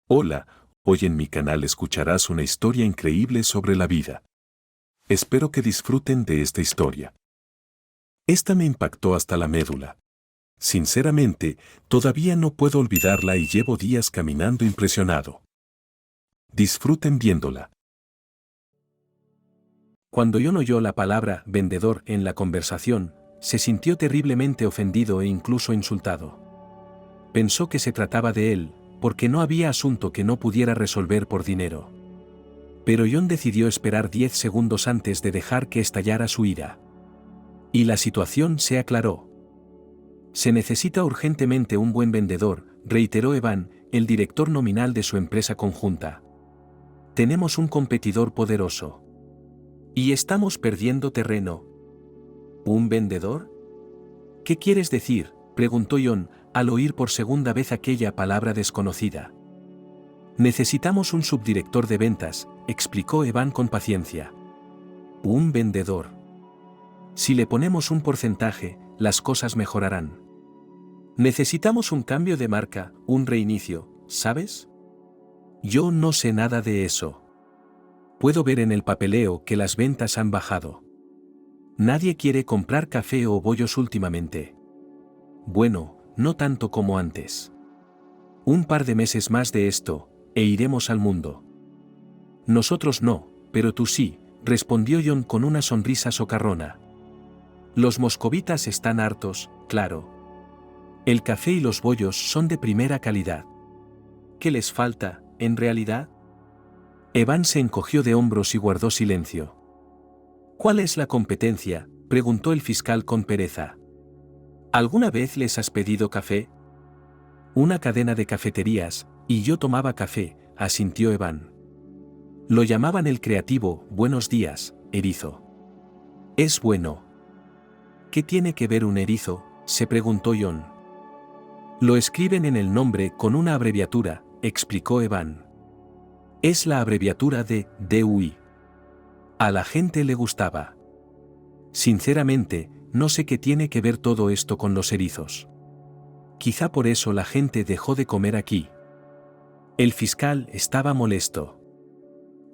Hola, hoy en mi canal escucharás una historia increíble sobre la vida. Espero que disfruten de esta historia. Esta me impactó hasta la médula. Sinceramente, todavía no puedo olvidarla y llevo días caminando impresionado. Disfruten viéndola. Cuando John oyó la palabra vendedor en la conversación, se sintió terriblemente ofendido e incluso insultado. Pensó que se trataba de él, porque no había asunto que no pudiera resolver por dinero. Pero John decidió esperar 10 segundos antes de dejar que estallara su ira. Y la situación se aclaró. Se necesita urgentemente un buen vendedor, reiteró Evan, el director nominal de su empresa conjunta. Tenemos un competidor poderoso. Y estamos perdiendo terreno. ¿Un vendedor? ¿Qué quieres decir?, preguntó John, al oír por segunda vez aquella palabra desconocida. Necesitamos un subdirector de ventas, explicó Evan con paciencia. ¿Un vendedor? Si le ponemos un porcentaje, las cosas mejorarán. Necesitamos un cambio de marca, un reinicio, ¿sabes? Yo no sé nada de eso. Puedo ver en el papeleo que las ventas han bajado. Nadie quiere comprar café o bollos últimamente. Bueno, no tanto como antes. Un par de meses más de esto, e iremos al mundo. Nosotros no, pero tú sí, respondió John con una sonrisa socarrona. Los moscovitas están hartos, claro. El café y los bollos son de primera calidad. ¿Qué les falta, en realidad? Evan se encogió de hombros y guardó silencio. ¿Cuál es la competencia?, preguntó el fiscal con pereza. ¿Alguna vez les has pedido café? Una cadena de cafeterías, y yo tomaba café, asintió Evan. Lo llamaban el creativo, buenos días, erizo. Es bueno. ¿Qué tiene que ver un erizo?, se preguntó John. Lo escriben en el nombre con una abreviatura, explicó Evan. Es la abreviatura de DUI. A la gente le gustaba. Sinceramente, no sé qué tiene que ver todo esto con los erizos. Quizá por eso la gente dejó de comer aquí. El fiscal estaba molesto.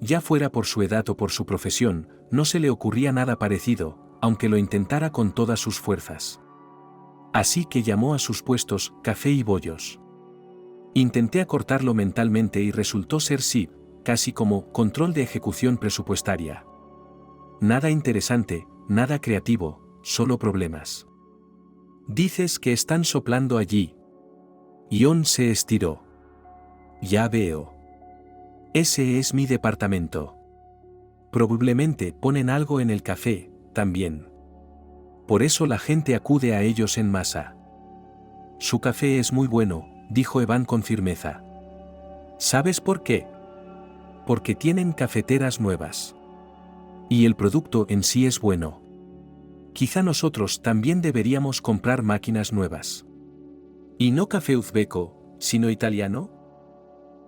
Ya fuera por su edad o por su profesión, no se le ocurría nada parecido, aunque lo intentara con todas sus fuerzas. Así que llamó a sus puestos café y bollos. Intenté acortarlo mentalmente y resultó ser sí, casi como control de ejecución presupuestaria. Nada interesante, nada creativo, solo problemas. Dices que están soplando allí. John se estiró. Ya veo. Ese es mi departamento. Probablemente ponen algo en el café, también. Por eso la gente acude a ellos en masa. Su café es muy bueno, dijo Evan con firmeza. ¿Sabes por qué? Porque tienen cafeteras nuevas. Y el producto en sí es bueno. Quizá nosotros también deberíamos comprar máquinas nuevas. Y no café uzbeco, sino italiano.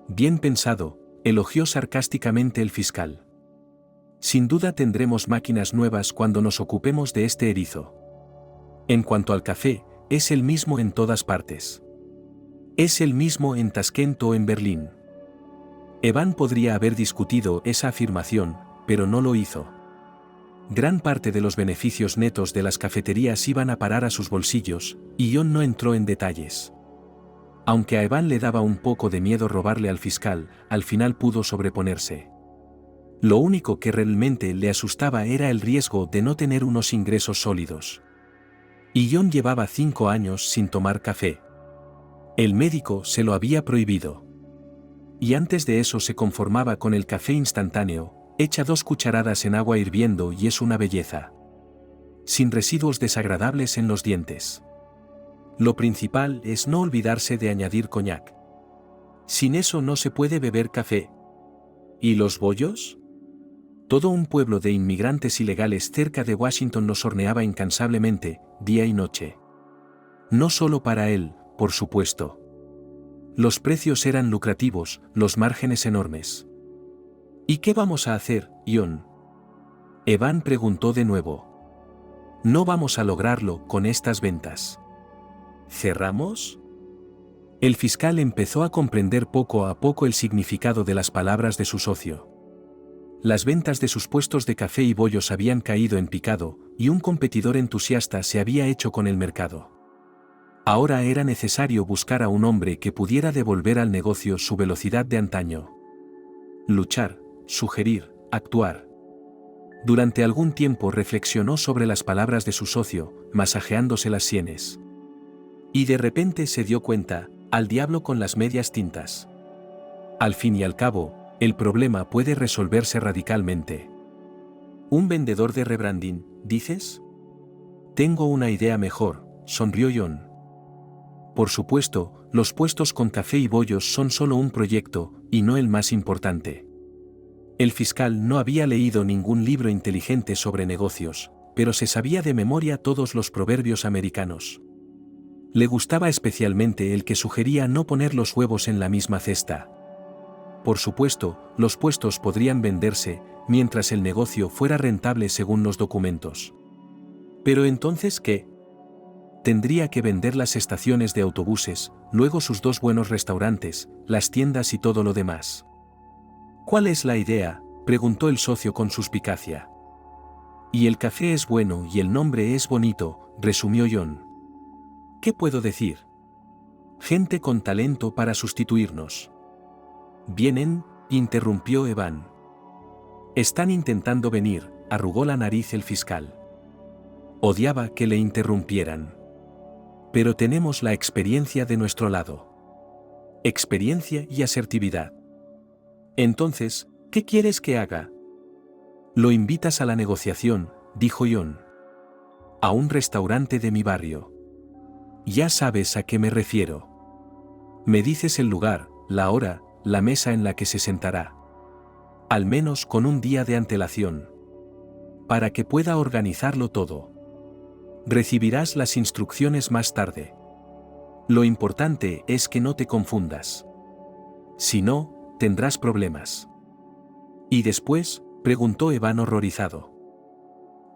Bien pensado, elogió sarcásticamente el fiscal. Sin duda tendremos máquinas nuevas cuando nos ocupemos de este erizo. En cuanto al café, es el mismo en todas partes. Es el mismo en Tashkent o en Berlín. Evan podría haber discutido esa afirmación, pero no lo hizo. Gran parte de los beneficios netos de las cafeterías iban a parar a sus bolsillos, y John no entró en detalles. Aunque a Evan le daba un poco de miedo robarle al fiscal, al final pudo sobreponerse. Lo único que realmente le asustaba era el riesgo de no tener unos ingresos sólidos. Y John llevaba 5 años sin tomar café. El médico se lo había prohibido. Y antes de eso se conformaba con el café instantáneo, echa 2 cucharadas en agua hirviendo y es una belleza. Sin residuos desagradables en los dientes. Lo principal es no olvidarse de añadir coñac. Sin eso no se puede beber café. ¿Y los bollos? Todo un pueblo de inmigrantes ilegales cerca de Washington los horneaba incansablemente, día y noche. No solo para él, por supuesto. Los precios eran lucrativos, los márgenes enormes. ¿Y qué vamos a hacer, John? Evan preguntó de nuevo. No vamos a lograrlo con estas ventas. ¿Cerramos? El fiscal empezó a comprender poco a poco el significado de las palabras de su socio. Las ventas de sus puestos de café y bollos habían caído en picado, y un competidor entusiasta se había hecho con el mercado. Ahora era necesario buscar a un hombre que pudiera devolver al negocio su velocidad de antaño. Luchar, sugerir, actuar. Durante algún tiempo reflexionó sobre las palabras de su socio, masajeándose las sienes. Y de repente se dio cuenta, al diablo con las medias tintas. Al fin y al cabo, el problema puede resolverse radicalmente. ¿Un vendedor de rebranding, dices? Tengo una idea mejor, sonrió John. Por supuesto, los puestos con café y bollos son solo un proyecto, y no el más importante. El fiscal no había leído ningún libro inteligente sobre negocios, pero se sabía de memoria todos los proverbios americanos. Le gustaba especialmente el que sugería no poner los huevos en la misma cesta. Por supuesto, los puestos podrían venderse, mientras el negocio fuera rentable según los documentos. ¿Pero entonces qué? Tendría que vender las estaciones de autobuses, luego sus 2 buenos restaurantes, las tiendas y todo lo demás. ¿Cuál es la idea?, preguntó el socio con suspicacia. Y el café es bueno y el nombre es bonito, resumió John. ¿Qué puedo decir? Gente con talento para sustituirnos. ¿Vienen?, interrumpió Evan. Están intentando venir, arrugó la nariz el fiscal. Odiaba que le interrumpieran. Pero tenemos la experiencia de nuestro lado. Experiencia y asertividad. Entonces, ¿qué quieres que haga? Lo invitas a la negociación, dijo John. A un restaurante de mi barrio. Ya sabes a qué me refiero. Me dices el lugar, la hora, la mesa en la que se sentará. Al menos con un día de antelación. Para que pueda organizarlo todo. Recibirás las instrucciones más tarde. Lo importante es que no te confundas. Si no, tendrás problemas. ¿Y después?, preguntó Evan horrorizado.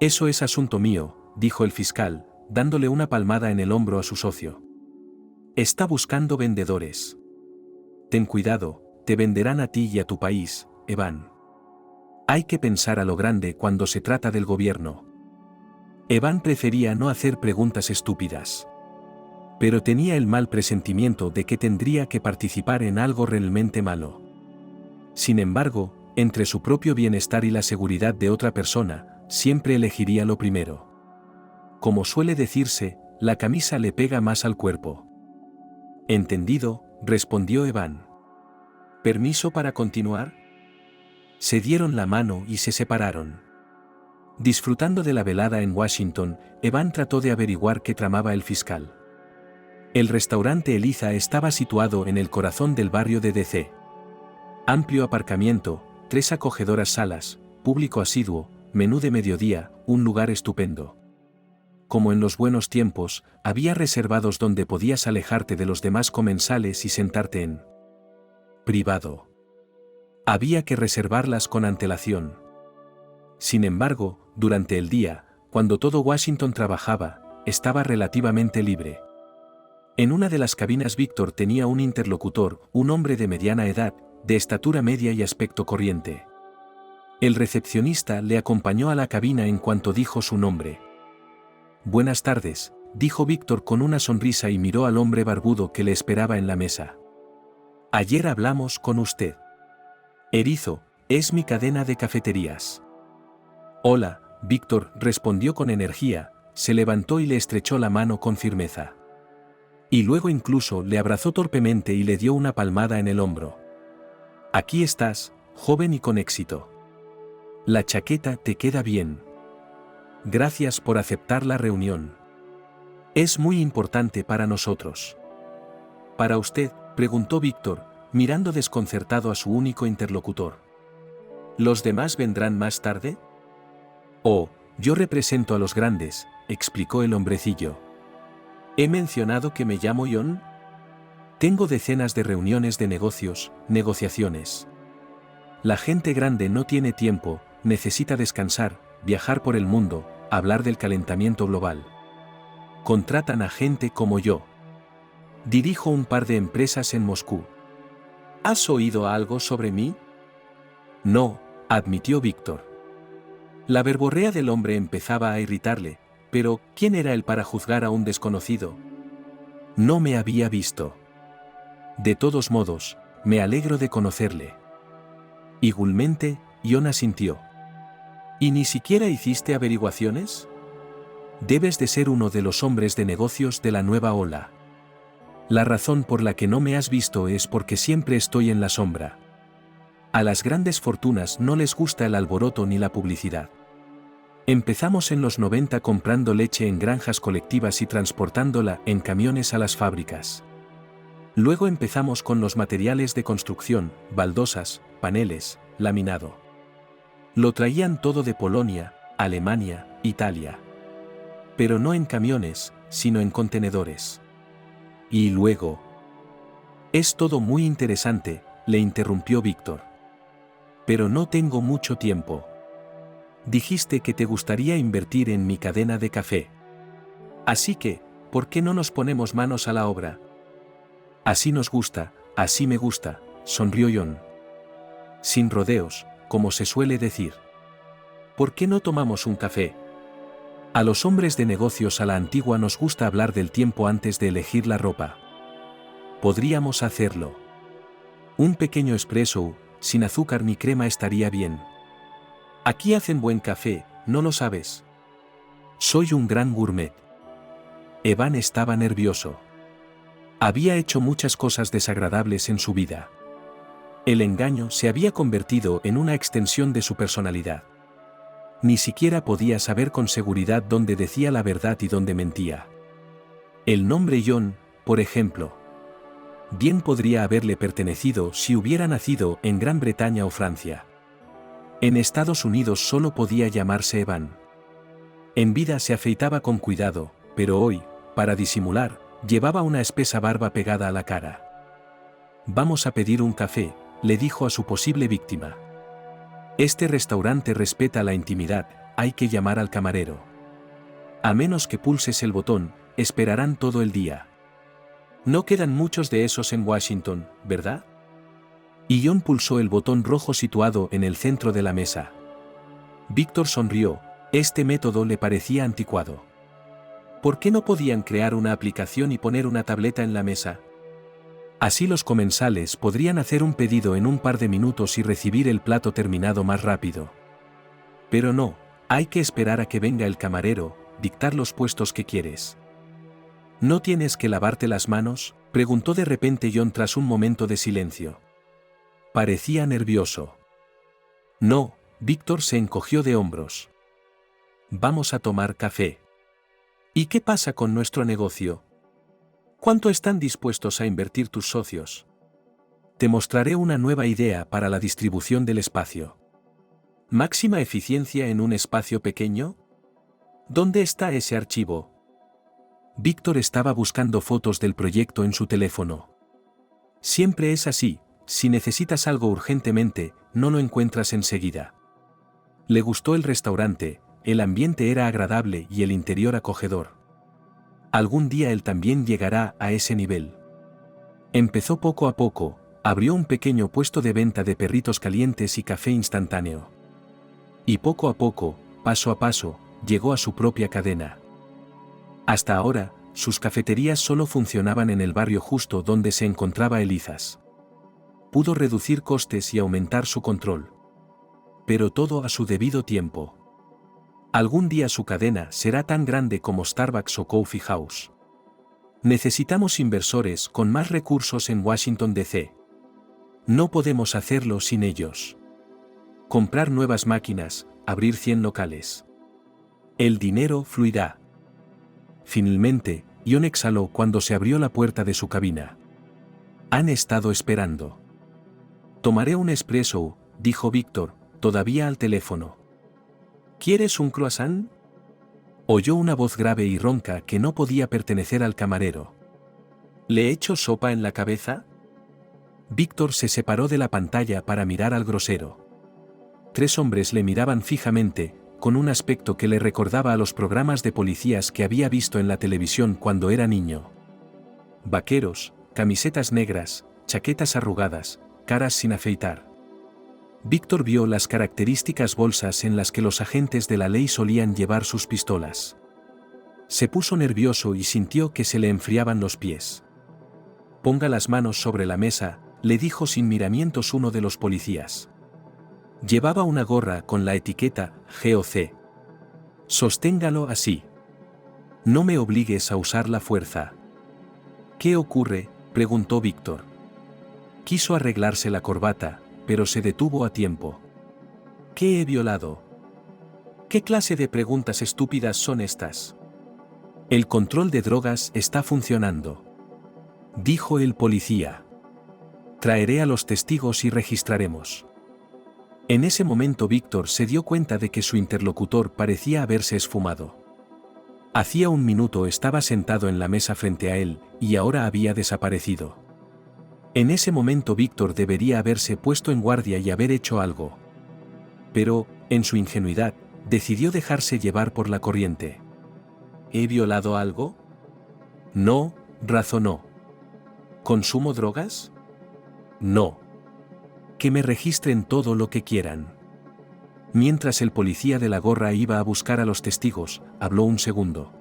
Eso es asunto mío, dijo el fiscal, dándole una palmada en el hombro a su socio. Está buscando vendedores. Ten cuidado, te venderán a ti y a tu país, Evan. Hay que pensar a lo grande cuando se trata del gobierno. Evan prefería no hacer preguntas estúpidas. Pero tenía el mal presentimiento de que tendría que participar en algo realmente malo. Sin embargo, entre su propio bienestar y la seguridad de otra persona, siempre elegiría lo primero. Como suele decirse, la camisa le pega más al cuerpo. Entendido, respondió Evan. ¿Permiso para continuar? Se dieron la mano y se separaron. Disfrutando de la velada en Washington, Evan trató de averiguar qué tramaba el fiscal. El restaurante Eliza estaba situado en el corazón del barrio de DC. Amplio aparcamiento, 3 acogedoras salas, público asiduo, menú de mediodía, un lugar estupendo. Como en los buenos tiempos, había reservados donde podías alejarte de los demás comensales y sentarte en privado. Había que reservarlas con antelación. Sin embargo, durante el día, cuando todo Washington trabajaba, estaba relativamente libre. En una de las cabinas Víctor tenía un interlocutor, un hombre de mediana edad, de estatura media y aspecto corriente. El recepcionista le acompañó a la cabina en cuanto dijo su nombre. Buenas tardes, dijo Víctor con una sonrisa y miró al hombre barbudo que le esperaba en la mesa. Ayer hablamos con usted. Erizo, es mi cadena de cafeterías. Hola, Víctor, respondió con energía, se levantó y le estrechó la mano con firmeza. Y luego incluso le abrazó torpemente y le dio una palmada en el hombro. Aquí estás, joven y con éxito. La chaqueta te queda bien. Gracias por aceptar la reunión. Es muy importante para nosotros. ¿Para usted?, preguntó Víctor, mirando desconcertado a su único interlocutor. ¿Los demás vendrán más tarde? Oh, yo represento a los grandes, explicó el hombrecillo. ¿He mencionado que me llamo John? Tengo decenas de reuniones de negocios, negociaciones. La gente grande no tiene tiempo, necesita descansar, viajar por el mundo, hablar del calentamiento global. Contratan a gente como yo. Dirijo un par de empresas en Moscú. ¿Has oído algo sobre mí? No, admitió Víctor. La verborrea del hombre empezaba a irritarle, pero ¿quién era él para juzgar a un desconocido? No me había visto. De todos modos, me alegro de conocerle. Igualmente, Ion asintió. ¿Y ni siquiera hiciste averiguaciones? Debes de ser uno de los hombres de negocios de la nueva ola. La razón por la que no me has visto es porque siempre estoy en la sombra. A las grandes fortunas no les gusta el alboroto ni la publicidad. Empezamos en los 90 comprando leche en granjas colectivas y transportándola en camiones a las fábricas. Luego empezamos con los materiales de construcción, baldosas, paneles, laminado. Lo traían todo de Polonia, Alemania, Italia. Pero no en camiones, sino en contenedores. Y luego... Es todo muy interesante, le interrumpió Víctor. Pero no tengo mucho tiempo. Dijiste que te gustaría invertir en mi cadena de café. Así que, ¿por qué no nos ponemos manos a la obra? Así nos gusta, así me gusta, sonrió Ion. Sin rodeos, como se suele decir. ¿Por qué no tomamos un café? A los hombres de negocios a la antigua nos gusta hablar del tiempo antes de elegir la ropa. Podríamos hacerlo. Un pequeño espresso, sin azúcar ni crema estaría bien. Aquí hacen buen café, ¿no lo sabes? Soy un gran gourmet. Evan estaba nervioso. Había hecho muchas cosas desagradables en su vida. El engaño se había convertido en una extensión de su personalidad. Ni siquiera podía saber con seguridad dónde decía la verdad y dónde mentía. El nombre Ion, por ejemplo. Bien podría haberle pertenecido si hubiera nacido en Gran Bretaña o Francia. En Estados Unidos solo podía llamarse Evan. En vida se afeitaba con cuidado, pero hoy, para disimular, llevaba una espesa barba pegada a la cara. Vamos a pedir un café, le dijo a su posible víctima. Este restaurante respeta la intimidad, hay que llamar al camarero. A menos que pulses el botón, esperarán todo el día. No quedan muchos de esos en Washington, ¿verdad? Y Ion pulsó el botón rojo situado en el centro de la mesa. Víctor sonrió, este método le parecía anticuado. ¿Por qué no podían crear una aplicación y poner una tableta en la mesa? Así los comensales podrían hacer un pedido en un par de minutos y recibir el plato terminado más rápido. Pero no, hay que esperar a que venga el camarero, dictar los puestos que quieres. ¿No tienes que lavarte las manos?, preguntó de repente Ion tras un momento de silencio. Parecía nervioso. No, Víctor se encogió de hombros. Vamos a tomar café. ¿Y qué pasa con nuestro negocio? ¿Cuánto están dispuestos a invertir tus socios? Te mostraré una nueva idea para la distribución del espacio. ¿Máxima eficiencia en un espacio pequeño? ¿Dónde está ese archivo? Víctor estaba buscando fotos del proyecto en su teléfono. Siempre es así, si necesitas algo urgentemente, no lo encuentras enseguida. Le gustó el restaurante, el ambiente era agradable y el interior acogedor. Algún día él también llegará a ese nivel. Empezó poco a poco, abrió un pequeño puesto de venta de perritos calientes y café instantáneo. Y poco a poco, paso a paso, llegó a su propia cadena. Hasta ahora, sus cafeterías solo funcionaban en el barrio justo donde se encontraba Elizas. Pudo reducir costes y aumentar su control. Pero todo a su debido tiempo. Algún día su cadena será tan grande como Starbucks o Coffee House. Necesitamos inversores con más recursos en Washington DC. No podemos hacerlo sin ellos. Comprar nuevas máquinas, abrir 100 locales. El dinero fluirá. Finalmente, Ion exhaló cuando se abrió la puerta de su cabina. Han estado esperando. Tomaré un espresso, dijo Víctor, todavía al teléfono. ¿Quieres un croissant? Oyó una voz grave y ronca que no podía pertenecer al camarero. ¿Le echo sopa en la cabeza? Víctor se separó de la pantalla para mirar al grosero. 3 hombres le miraban fijamente, con un aspecto que le recordaba a los programas de policías que había visto en la televisión cuando era niño. vaqueros, camisetas negras, chaquetas arrugadas, caras sin afeitar. Víctor vio las características bolsas en las que los agentes de la ley solían llevar sus pistolas. Se puso nervioso y sintió que se le enfriaban los pies. «Ponga las manos sobre la mesa», le dijo sin miramientos uno de los policías. Llevaba una gorra con la etiqueta GOC. «Sosténgalo así. No me obligues a usar la fuerza». «¿Qué ocurre?», preguntó Víctor. Quiso arreglarse la corbata, pero se detuvo a tiempo. «¿Qué he violado? ¿Qué clase de preguntas estúpidas son estas?» «El control de drogas está funcionando», dijo el policía. «Traeré a los testigos y registraremos». En ese momento Víctor se dio cuenta de que su interlocutor parecía haberse esfumado. Hacía un minuto estaba sentado en la mesa frente a él, y ahora había desaparecido. En ese momento Víctor debería haberse puesto en guardia y haber hecho algo. Pero, en su ingenuidad, decidió dejarse llevar por la corriente. ¿He violado algo? No, razonó. ¿Consumo drogas? No. Que me registren todo lo que quieran. Mientras el policía de la gorra iba a buscar a los testigos, habló un segundo.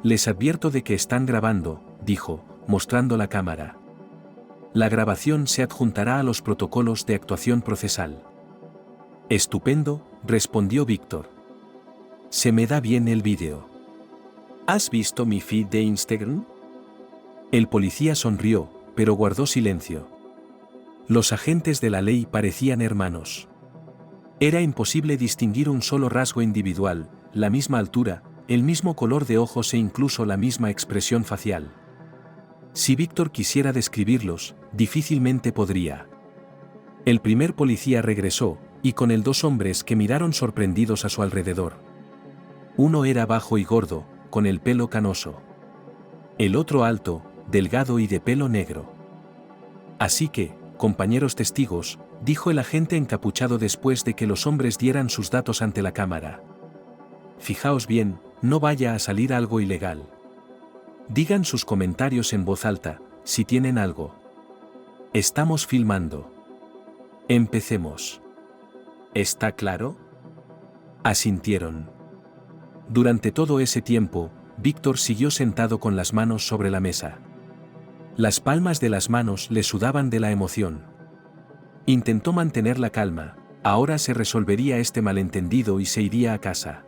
«Les advierto de que están grabando», dijo, mostrando la cámara. «La grabación se adjuntará a los protocolos de actuación procesal». «Estupendo», respondió Víctor. «Se me da bien el vídeo». «¿Has visto mi feed de Instagram?» El policía sonrió, pero guardó silencio. Los agentes de la ley parecían hermanos. Era imposible distinguir un solo rasgo individual, la misma altura, el mismo color de ojos e incluso la misma expresión facial. Si Víctor quisiera describirlos, difícilmente podría. El primer policía regresó, y con él dos hombres que miraron sorprendidos a su alrededor. Uno era bajo y gordo, con el pelo canoso. El otro alto, delgado y de pelo negro. «Así que, compañeros testigos», dijo el agente encapuchado después de que los hombres dieran sus datos ante la cámara. «Fijaos bien, no vaya a salir algo ilegal. Digan sus comentarios en voz alta, si tienen algo. Estamos filmando. Empecemos». «¿Está claro?». Asintieron. Durante todo ese tiempo, Víctor siguió sentado con las manos sobre la mesa. Las palmas de las manos le sudaban de la emoción. Intentó mantener la calma, ahora se resolvería este malentendido y se iría a casa.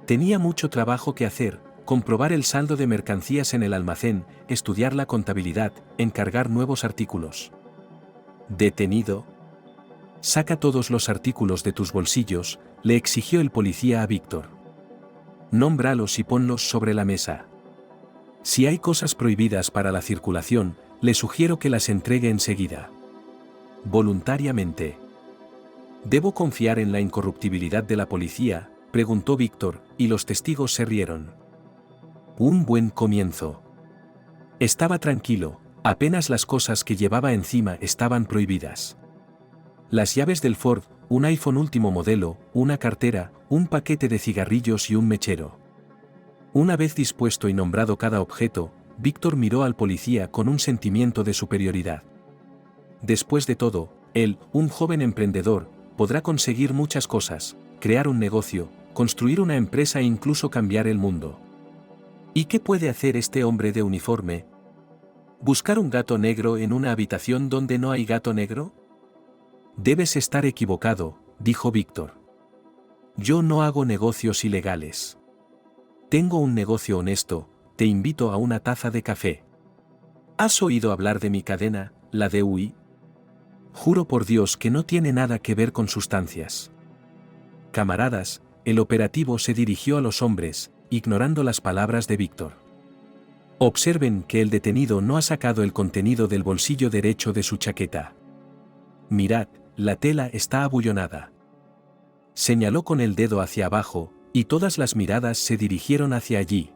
Tenía mucho trabajo que hacer, comprobar el saldo de mercancías en el almacén, estudiar la contabilidad, encargar nuevos artículos. «¿Detenido? Saca todos los artículos de tus bolsillos», le exigió el policía a Víctor. «Nómbralos y ponlos sobre la mesa. Si hay cosas prohibidas para la circulación, le sugiero que las entregue enseguida. Voluntariamente». «¿Debo confiar en la incorruptibilidad de la policía?», preguntó Víctor, y los testigos se rieron. Un buen comienzo. Estaba tranquilo, apenas las cosas que llevaba encima estaban prohibidas. Las llaves del Ford, un iPhone último modelo, una cartera, un paquete de cigarrillos y un mechero. Una vez dispuesto y nombrado cada objeto, Víctor miró al policía con un sentimiento de superioridad. Después de todo, él, un joven emprendedor, podrá conseguir muchas cosas, crear un negocio, construir una empresa e incluso cambiar el mundo. ¿Y qué puede hacer este hombre de uniforme? ¿Buscar un gato negro en una habitación donde no hay gato negro? Debes estar equivocado, dijo Víctor. Yo no hago negocios ilegales. Tengo un negocio honesto, te invito a una taza de café. ¿Has oído hablar de mi cadena, la de UI? Juro por Dios que no tiene nada que ver con sustancias. Camaradas, el operativo se dirigió a los hombres, ignorando las palabras de Víctor. Observen que el detenido no ha sacado el contenido del bolsillo derecho de su chaqueta. Mirad, la tela está abullonada. Señaló con el dedo hacia abajo, y todas las miradas se dirigieron hacia allí.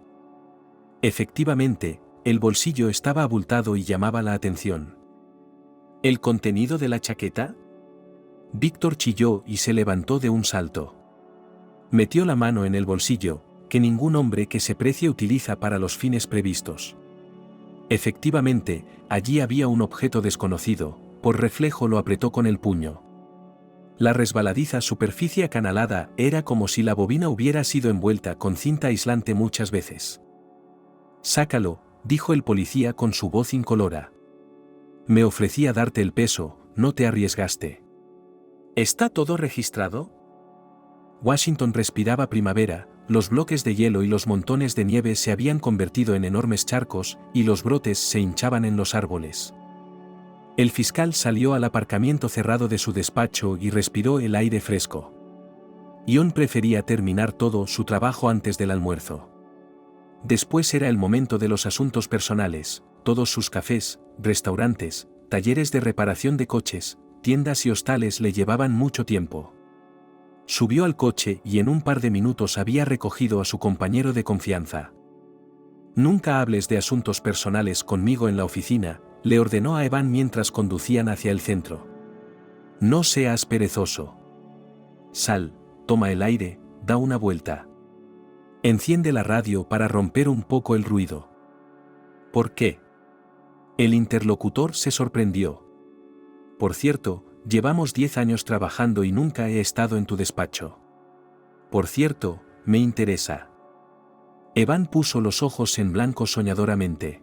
Efectivamente, el bolsillo estaba abultado y llamaba la atención. ¿El contenido de la chaqueta? Víctor chilló y se levantó de un salto. Metió la mano en el bolsillo, que ningún hombre que se precie utiliza para los fines previstos. Efectivamente, allí había un objeto desconocido, por reflejo lo apretó con el puño. La resbaladiza superficie acanalada era como si la bobina hubiera sido envuelta con cinta aislante muchas veces. «Sácalo», dijo el policía con su voz incolora. «Me ofrecía darte el peso, no te arriesgaste». «¿Está todo registrado?» Washington respiraba primavera, los bloques de hielo y los montones de nieve se habían convertido en enormes charcos, y los brotes se hinchaban en los árboles. El fiscal salió al aparcamiento cerrado de su despacho y respiró el aire fresco. Ion prefería terminar todo su trabajo antes del almuerzo. Después era el momento de los asuntos personales, todos sus cafés, restaurantes, talleres de reparación de coches, tiendas y hostales le llevaban mucho tiempo. Subió al coche y en un par de minutos había recogido a su compañero de confianza. «Nunca hables de asuntos personales conmigo en la oficina», le ordenó a Evan mientras conducían hacia el centro. «No seas perezoso. Sal, toma el aire, da una vuelta. Enciende la radio para romper un poco el ruido». «¿Por qué?» El interlocutor se sorprendió. «Por cierto, llevamos 10 años trabajando y nunca he estado en tu despacho. Por cierto, me interesa». Evan puso los ojos en blanco soñadoramente.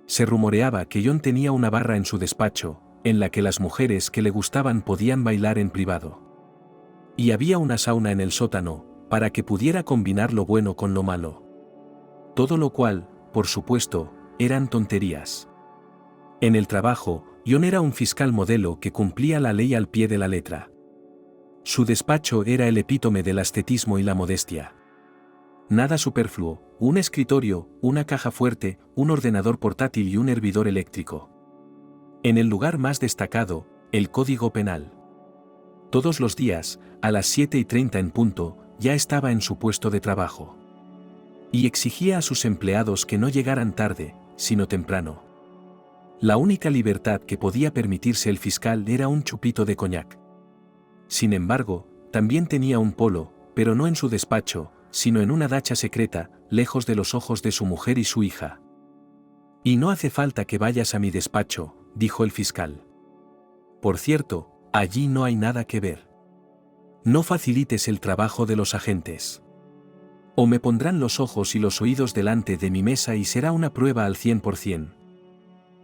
Se rumoreaba que John tenía una barra en su despacho, en la que las mujeres que le gustaban podían bailar en privado. Y había una sauna en el sótano, para que pudiera combinar lo bueno con lo malo. Todo lo cual, por supuesto, eran tonterías. En el trabajo, John era un fiscal modelo que cumplía la ley al pie de la letra. Su despacho era el epítome del ascetismo y la modestia. Nada superfluo, un escritorio, una caja fuerte, un ordenador portátil y un hervidor eléctrico. En el lugar más destacado, el Código Penal. Todos los días, a las 7:30 en punto, ya estaba en su puesto de trabajo. Y exigía a sus empleados que no llegaran tarde, sino temprano. La única libertad que podía permitirse el fiscal era un chupito de coñac. Sin embargo, también tenía un polo, pero no en su despacho, sino en una dacha secreta, lejos de los ojos de su mujer y su hija. «Y no hace falta que vayas a mi despacho», dijo el fiscal. «Por cierto, allí no hay nada que ver. No facilites el trabajo de los agentes. O me pondrán los ojos y los oídos delante de mi mesa y será una prueba al 100%.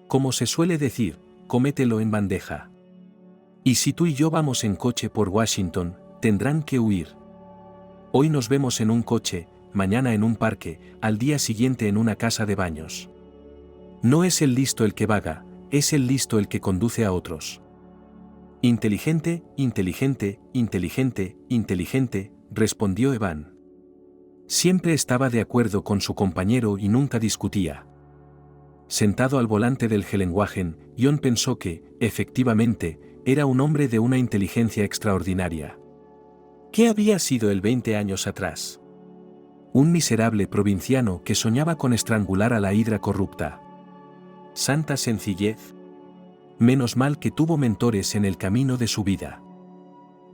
Como se suele decir, cómetelo en bandeja. Y si tú y yo vamos en coche por Washington, tendrán que huir. Hoy nos vemos en un coche, mañana en un parque, al día siguiente en una casa de baños. No es el listo el que vaga, es el listo el que conduce a otros». «Inteligente, inteligente, inteligente, inteligente», respondió Evan. Siempre estaba de acuerdo con su compañero y nunca discutía. Sentado al volante del Gelenwagen, John pensó que, efectivamente, era un hombre de una inteligencia extraordinaria. ¿Qué había sido él 20 años atrás? Un miserable provinciano que soñaba con estrangular a la hidra corrupta. Santa sencillez. Menos mal que tuvo mentores en el camino de su vida.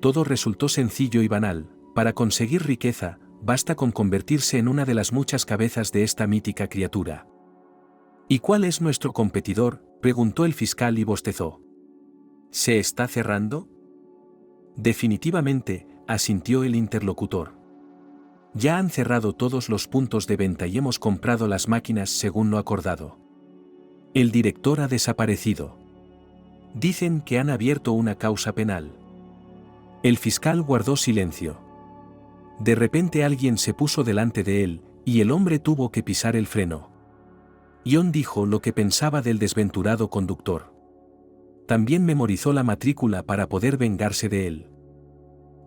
Todo resultó sencillo y banal. Para conseguir riqueza, basta con convertirse en una de las muchas cabezas de esta mítica criatura. «¿Y cuál es nuestro competidor?», preguntó el fiscal y bostezó. «¿Se está cerrando?» «Definitivamente», asintió el interlocutor. «Ya han cerrado todos los puntos de venta y hemos comprado las máquinas según lo acordado. El director ha desaparecido. Dicen que han abierto una causa penal». El fiscal guardó silencio. De repente alguien se puso delante de él, y el hombre tuvo que pisar el freno. John dijo lo que pensaba del desventurado conductor. También memorizó la matrícula para poder vengarse de él.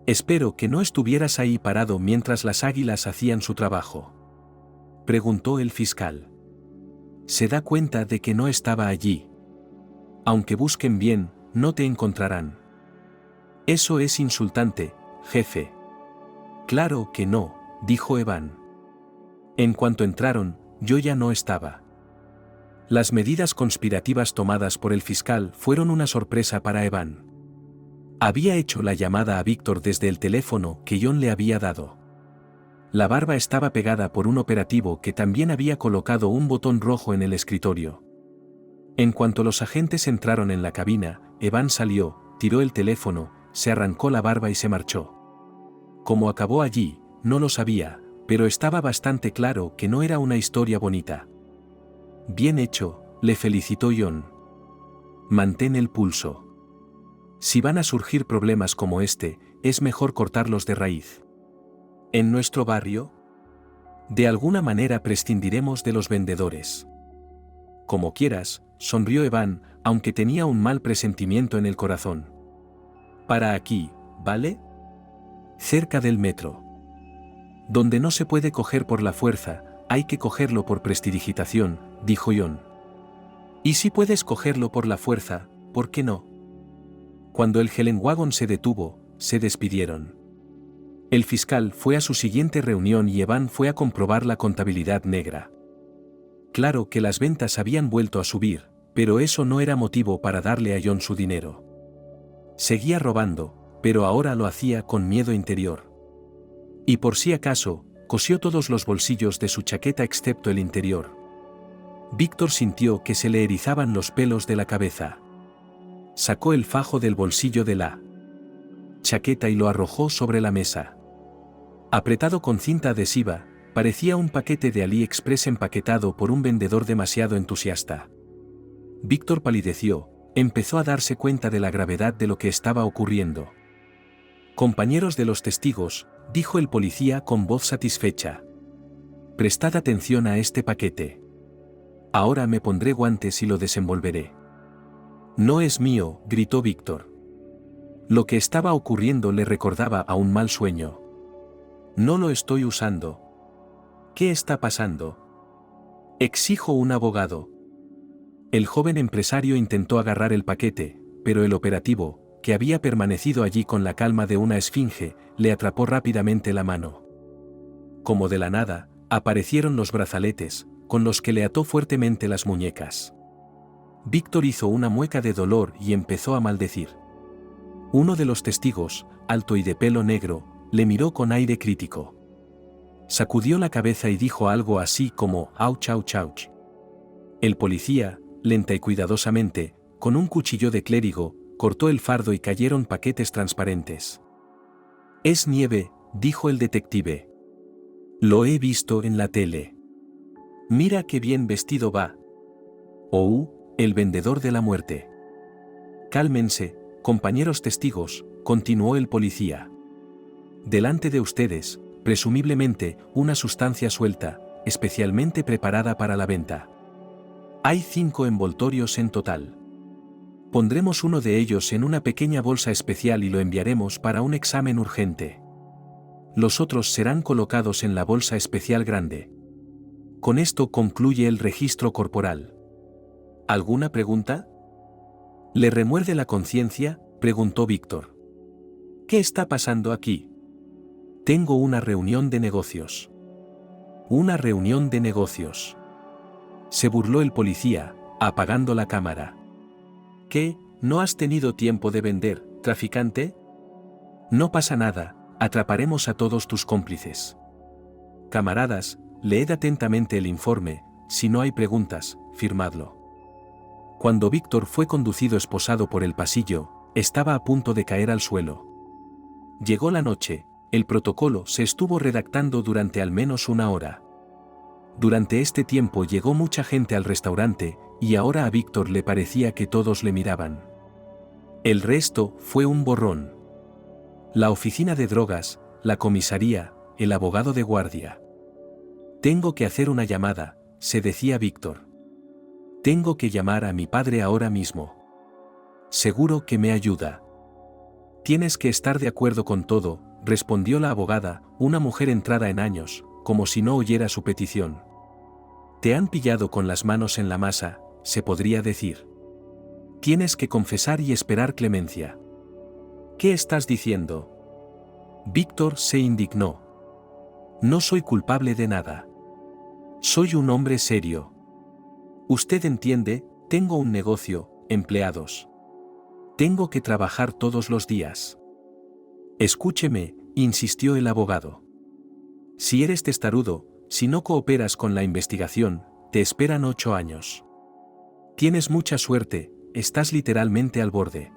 «Espero que no estuvieras ahí parado mientras las águilas hacían su trabajo», preguntó el fiscal. «Se da cuenta de que no estaba allí. Aunque busquen bien, no te encontrarán». «Eso es insultante, jefe». «Claro que no», dijo Evan. «En cuanto entraron, yo ya no estaba». Las medidas conspirativas tomadas por el fiscal fueron una sorpresa para Evan. Había hecho la llamada a Víctor desde el teléfono que John le había dado. La barba estaba pegada por un operativo que también había colocado un botón rojo en el escritorio. En cuanto los agentes entraron en la cabina, Evan salió, tiró el teléfono, se arrancó la barba y se marchó. Cómo acabó allí, no lo sabía, pero estaba bastante claro que no era una historia bonita. Bien hecho, le felicitó John. Mantén el pulso. Si van a surgir problemas como este, es mejor cortarlos de raíz. ¿En nuestro barrio? De alguna manera prescindiremos de los vendedores. Como quieras, sonrió Evan, aunque tenía un mal presentimiento en el corazón. Para aquí, ¿vale? Cerca del metro. Donde no se puede coger por la fuerza, hay que cogerlo por prestidigitación, dijo John. Y si puedes cogerlo por la fuerza, ¿por qué no? Cuando el Gelenwagon se detuvo, se despidieron. El fiscal fue a su siguiente reunión y Evan fue a comprobar la contabilidad negra. Claro que las ventas habían vuelto a subir, pero eso no era motivo para darle a John su dinero. Seguía robando, pero ahora lo hacía con miedo interior. Y por si acaso, cosió todos los bolsillos de su chaqueta excepto el interior. Víctor sintió que se le erizaban los pelos de la cabeza. Sacó el fajo del bolsillo de la chaqueta y lo arrojó sobre la mesa. Apretado con cinta adhesiva, parecía un paquete de AliExpress empaquetado por un vendedor demasiado entusiasta. Víctor palideció, empezó a darse cuenta de la gravedad de lo que estaba ocurriendo. Compañeros de los testigos, dijo el policía con voz satisfecha. Prestad atención a este paquete. Ahora me pondré guantes y lo desenvolveré. No es mío, gritó Víctor. Lo que estaba ocurriendo le recordaba a un mal sueño. No lo estoy usando. ¿Qué está pasando? Exijo un abogado. El joven empresario intentó agarrar el paquete, pero el operativo, que había permanecido allí con la calma de una esfinge, le atrapó rápidamente la mano. Como de la nada, aparecieron los brazaletes, con los que le ató fuertemente las muñecas. Víctor hizo una mueca de dolor y empezó a maldecir. Uno de los testigos, alto y de pelo negro, le miró con aire crítico. Sacudió la cabeza y dijo algo así como «ouch, ouch, ouch». El policía, lenta y cuidadosamente, con un cuchillo de clérigo, cortó el fardo y cayeron paquetes transparentes. «Es nieve», dijo el detective. «Lo he visto en la tele. Mira qué bien vestido va». «Oh, el vendedor de la muerte». «Cálmense, compañeros testigos», continuó el policía. «Delante de ustedes, presumiblemente, una sustancia suelta, especialmente preparada para la venta. Hay 5 envoltorios en total. Pondremos uno de ellos en una pequeña bolsa especial y lo enviaremos para un examen urgente. Los otros serán colocados en la bolsa especial grande. Con esto concluye el registro corporal. ¿Alguna pregunta?» «¿Le remuerde la conciencia?», preguntó Víctor. «¿Qué está pasando aquí?» «Tengo una reunión de negocios». «¿Una reunión de negocios?», se burló el policía, apagando la cámara. «¿Qué, no has tenido tiempo de vender, traficante?» «No pasa nada, atraparemos a todos tus cómplices». «Camaradas, leed atentamente el informe, si no hay preguntas, firmadlo». Cuando Víctor fue conducido esposado por el pasillo, estaba a punto de caer al suelo. Llegó la noche, el protocolo se estuvo redactando durante al menos una hora. Durante este tiempo llegó mucha gente al restaurante, y ahora a Víctor le parecía que todos le miraban. El resto fue un borrón. La oficina de drogas, la comisaría, el abogado de guardia. «Tengo que hacer una llamada», se decía Víctor. «Tengo que llamar a mi padre ahora mismo. Seguro que me ayuda». «Tienes que estar de acuerdo con todo», respondió la abogada, una mujer entrada en años, como si no oyera su petición. «Te han pillado con las manos en la masa», se podría decir. «Tienes que confesar y esperar clemencia». «¿Qué estás diciendo?». Víctor se indignó. «No soy culpable de nada. Soy un hombre serio. Usted entiende, tengo un negocio, empleados. Tengo que trabajar todos los días». «Escúcheme», insistió el abogado. Si eres testarudo, si no cooperas con la investigación, te esperan 8 años. Tienes mucha suerte, estás literalmente al borde.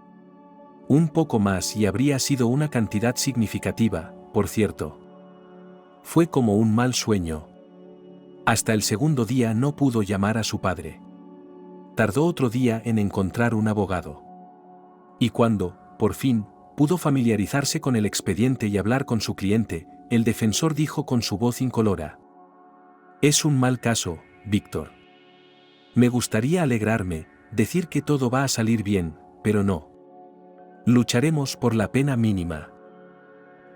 Un poco más y habría sido una cantidad significativa, por cierto. Fue como un mal sueño. Hasta el segundo día no pudo llamar a su padre. Tardó otro día en encontrar un abogado. Y cuando, por fin, pudo familiarizarse con el expediente y hablar con su cliente, el defensor dijo con su voz incolora: «Es un mal caso, Víctor. Me gustaría alegrarme, decir que todo va a salir bien, pero no. Lucharemos por la pena mínima».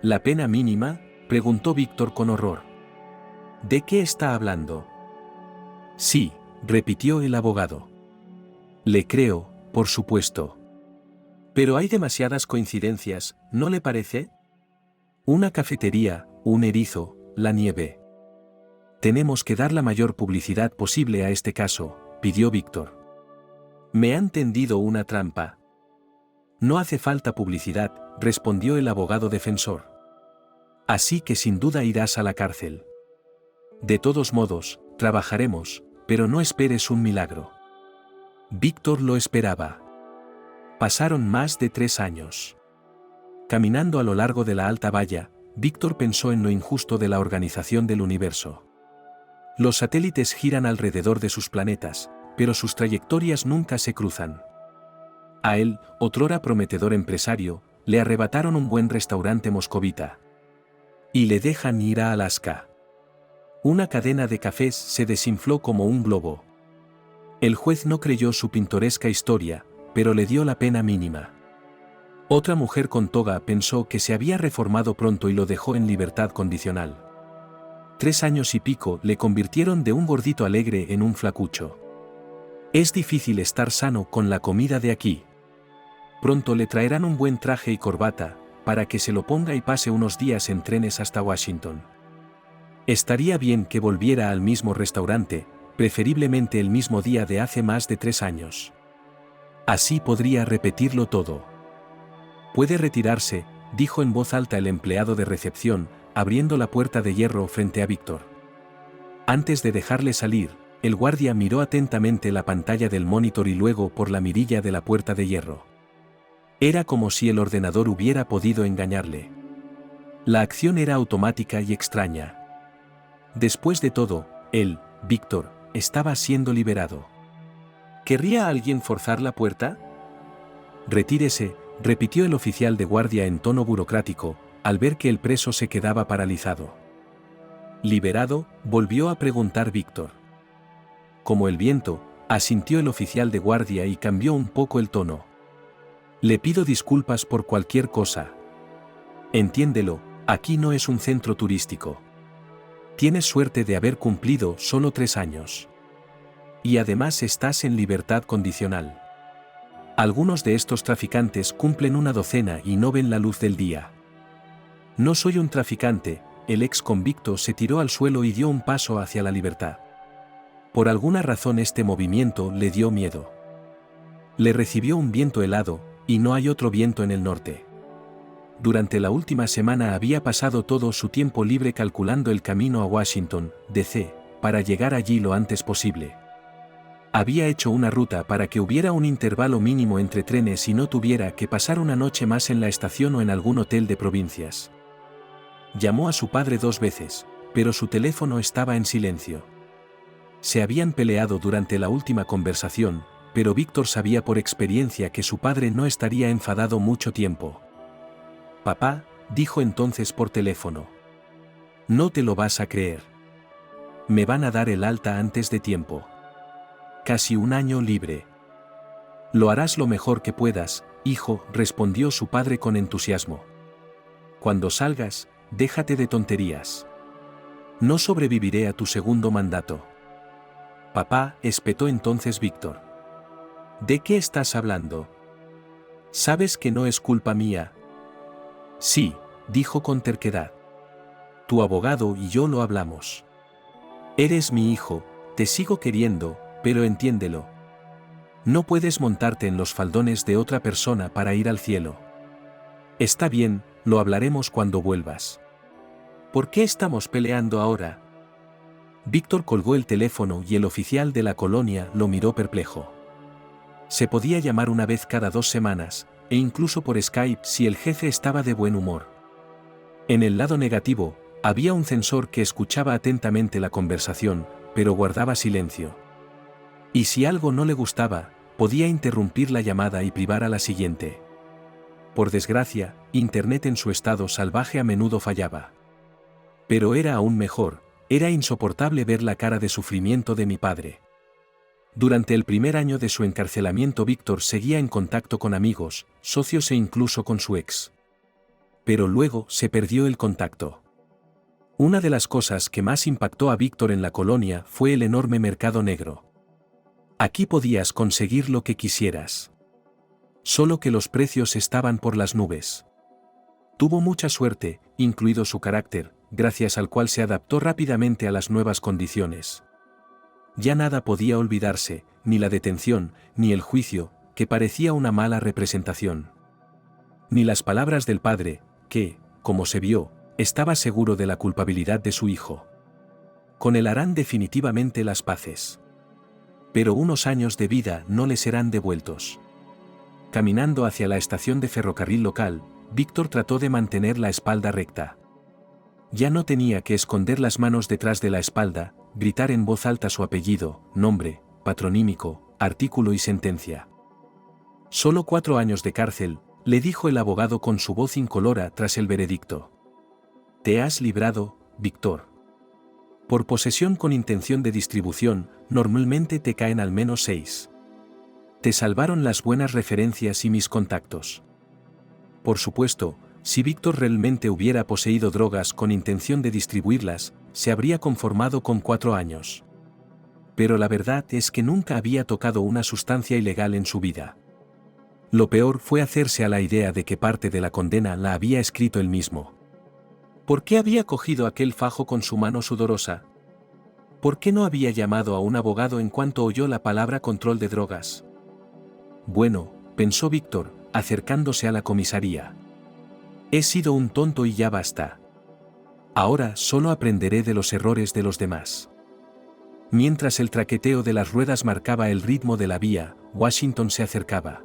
«¿La pena mínima?», preguntó Víctor con horror. «¿De qué está hablando?». «Sí», repitió el abogado. «Le creo, por supuesto. Pero hay demasiadas coincidencias, ¿no le parece? Una cafetería, un erizo, la nieve. Tenemos que dar la mayor publicidad posible a este caso», pidió Víctor. «Me han tendido una trampa». «No hace falta publicidad», respondió el abogado defensor. «Así que sin duda irás a la cárcel. De todos modos, trabajaremos, pero no esperes un milagro». Víctor lo esperaba. Pasaron más de 3 años. Caminando a lo largo de la alta valla, Víctor pensó en lo injusto de la organización del universo. Los satélites giran alrededor de sus planetas, pero sus trayectorias nunca se cruzan. A él, otrora prometedor empresario, le arrebataron un buen restaurante moscovita. Y le dejan ir a Alaska. Una cadena de cafés se desinfló como un globo. El juez no creyó su pintoresca historia, pero le dio la pena mínima. Otra mujer con toga pensó que se había reformado pronto y lo dejó en libertad condicional. 3 años y pico le convirtieron de un gordito alegre en un flacucho. Es difícil estar sano con la comida de aquí. Pronto le traerán un buen traje y corbata, para que se lo ponga y pase unos días en trenes hasta Washington. Estaría bien que volviera al mismo restaurante, preferiblemente el mismo día de hace más de 3 años. Así podría repetirlo todo. «Puede retirarse», dijo en voz alta el empleado de recepción, abriendo la puerta de hierro frente a Víctor. Antes de dejarle salir, el guardia miró atentamente la pantalla del monitor y luego por la mirilla de la puerta de hierro. Era como si el ordenador hubiera podido engañarle. La acción era automática y extraña. Después de todo, él, Víctor, estaba siendo liberado. ¿Querría alguien forzar la puerta? «Retírese», repitió el oficial de guardia en tono burocrático, al ver que el preso se quedaba paralizado. «¿Liberado?», volvió a preguntar Víctor. «Como el viento», asintió el oficial de guardia y cambió un poco el tono. «Le pido disculpas por cualquier cosa. Entiéndelo, aquí no es un centro turístico. Tienes suerte de haber cumplido solo 3 años. Y además estás en libertad condicional. Algunos de estos traficantes cumplen una docena y no ven la luz del día». «No soy un traficante», el ex convicto se tiró al suelo y dio un paso hacia la libertad. Por alguna razón este movimiento le dio miedo. Le recibió un viento helado, y no hay otro viento en el norte. Durante la última semana había pasado todo su tiempo libre calculando el camino a Washington, D.C., para llegar allí lo antes posible. Había hecho una ruta para que hubiera un intervalo mínimo entre trenes y no tuviera que pasar una noche más en la estación o en algún hotel de provincias. Llamó a su padre 2 veces, pero su teléfono estaba en silencio. Se habían peleado durante la última conversación, pero Víctor sabía por experiencia que su padre no estaría enfadado mucho tiempo. «Papá», dijo entonces por teléfono. «No te lo vas a creer. Me van a dar el alta antes de tiempo. Casi 1 año libre». «Lo harás lo mejor que puedas, hijo», respondió su padre con entusiasmo. «Cuando salgas, déjate de tonterías. No sobreviviré a tu segundo mandato». «Papá», espetó entonces Víctor. «¿De qué estás hablando? ¿Sabes que no es culpa mía?». «Sí», dijo con terquedad. «Tu abogado y yo lo hablamos. Eres mi hijo, te sigo queriendo, pero entiéndelo. No puedes montarte en los faldones de otra persona para ir al cielo». «Está bien, lo hablaremos cuando vuelvas». ¿Por qué estamos peleando ahora? Víctor colgó el teléfono y el oficial de la colonia lo miró perplejo. Se podía llamar una vez cada 2 semanas, e incluso por Skype si el jefe estaba de buen humor. En el lado negativo, había un censor que escuchaba atentamente la conversación, pero guardaba silencio. Y si algo no le gustaba, podía interrumpir la llamada y privar a la siguiente. Por desgracia, Internet en su estado salvaje a menudo fallaba. Pero era aún mejor, era insoportable ver la cara de sufrimiento de mi padre. Durante el primer año de su encarcelamiento Víctor seguía en contacto con amigos, socios e incluso con su ex. Pero luego se perdió el contacto. Una de las cosas que más impactó a Víctor en la colonia fue el enorme mercado negro. Aquí podías conseguir lo que quisieras. Solo que los precios estaban por las nubes. Tuvo mucha suerte, incluido su carácter, gracias al cual se adaptó rápidamente a las nuevas condiciones. Ya nada podía olvidarse, ni la detención, ni el juicio, que parecía una mala representación. Ni las palabras del padre, que, como se vio, estaba seguro de la culpabilidad de su hijo. Con él harán definitivamente las paces. Pero unos años de vida no le serán devueltos. Caminando hacia la estación de ferrocarril local, Víctor trató de mantener la espalda recta. Ya no tenía que esconder las manos detrás de la espalda, gritar en voz alta su apellido, nombre, patronímico, artículo y sentencia. Solo 4 años de cárcel, le dijo el abogado con su voz incolora tras el veredicto. Te has librado, Víctor. Por posesión con intención de distribución, normalmente te caen al menos 6. Te salvaron las buenas referencias y mis contactos. Por supuesto, si Víctor realmente hubiera poseído drogas con intención de distribuirlas, se habría conformado con 4 años. Pero la verdad es que nunca había tocado una sustancia ilegal en su vida. Lo peor fue hacerse a la idea de que parte de la condena la había escrito él mismo. ¿Por qué había cogido aquel fajo con su mano sudorosa? ¿Por qué no había llamado a un abogado en cuanto oyó la palabra control de drogas? Bueno, pensó Víctor, acercándose a la comisaría. He sido un tonto y ya basta. Ahora solo aprenderé de los errores de los demás. Mientras el traqueteo de las ruedas marcaba el ritmo de la vía, Washington se acercaba.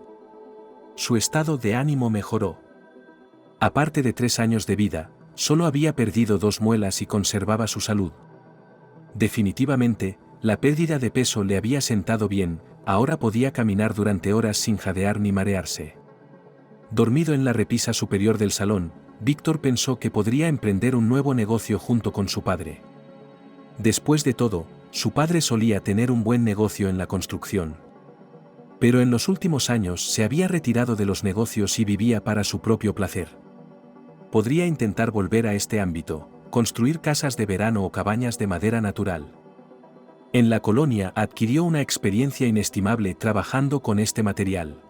Su estado de ánimo mejoró. Aparte de 3 años de vida, solo había perdido 2 muelas y conservaba su salud. Definitivamente, la pérdida de peso le había sentado bien, ahora podía caminar durante horas sin jadear ni marearse. Dormido en la repisa superior del salón, Víctor pensó que podría emprender un nuevo negocio junto con su padre. Después de todo, su padre solía tener un buen negocio en la construcción. Pero en los últimos años se había retirado de los negocios y vivía para su propio placer. Podría intentar volver a este ámbito, construir casas de verano o cabañas de madera natural. En la colonia adquirió una experiencia inestimable trabajando con este material.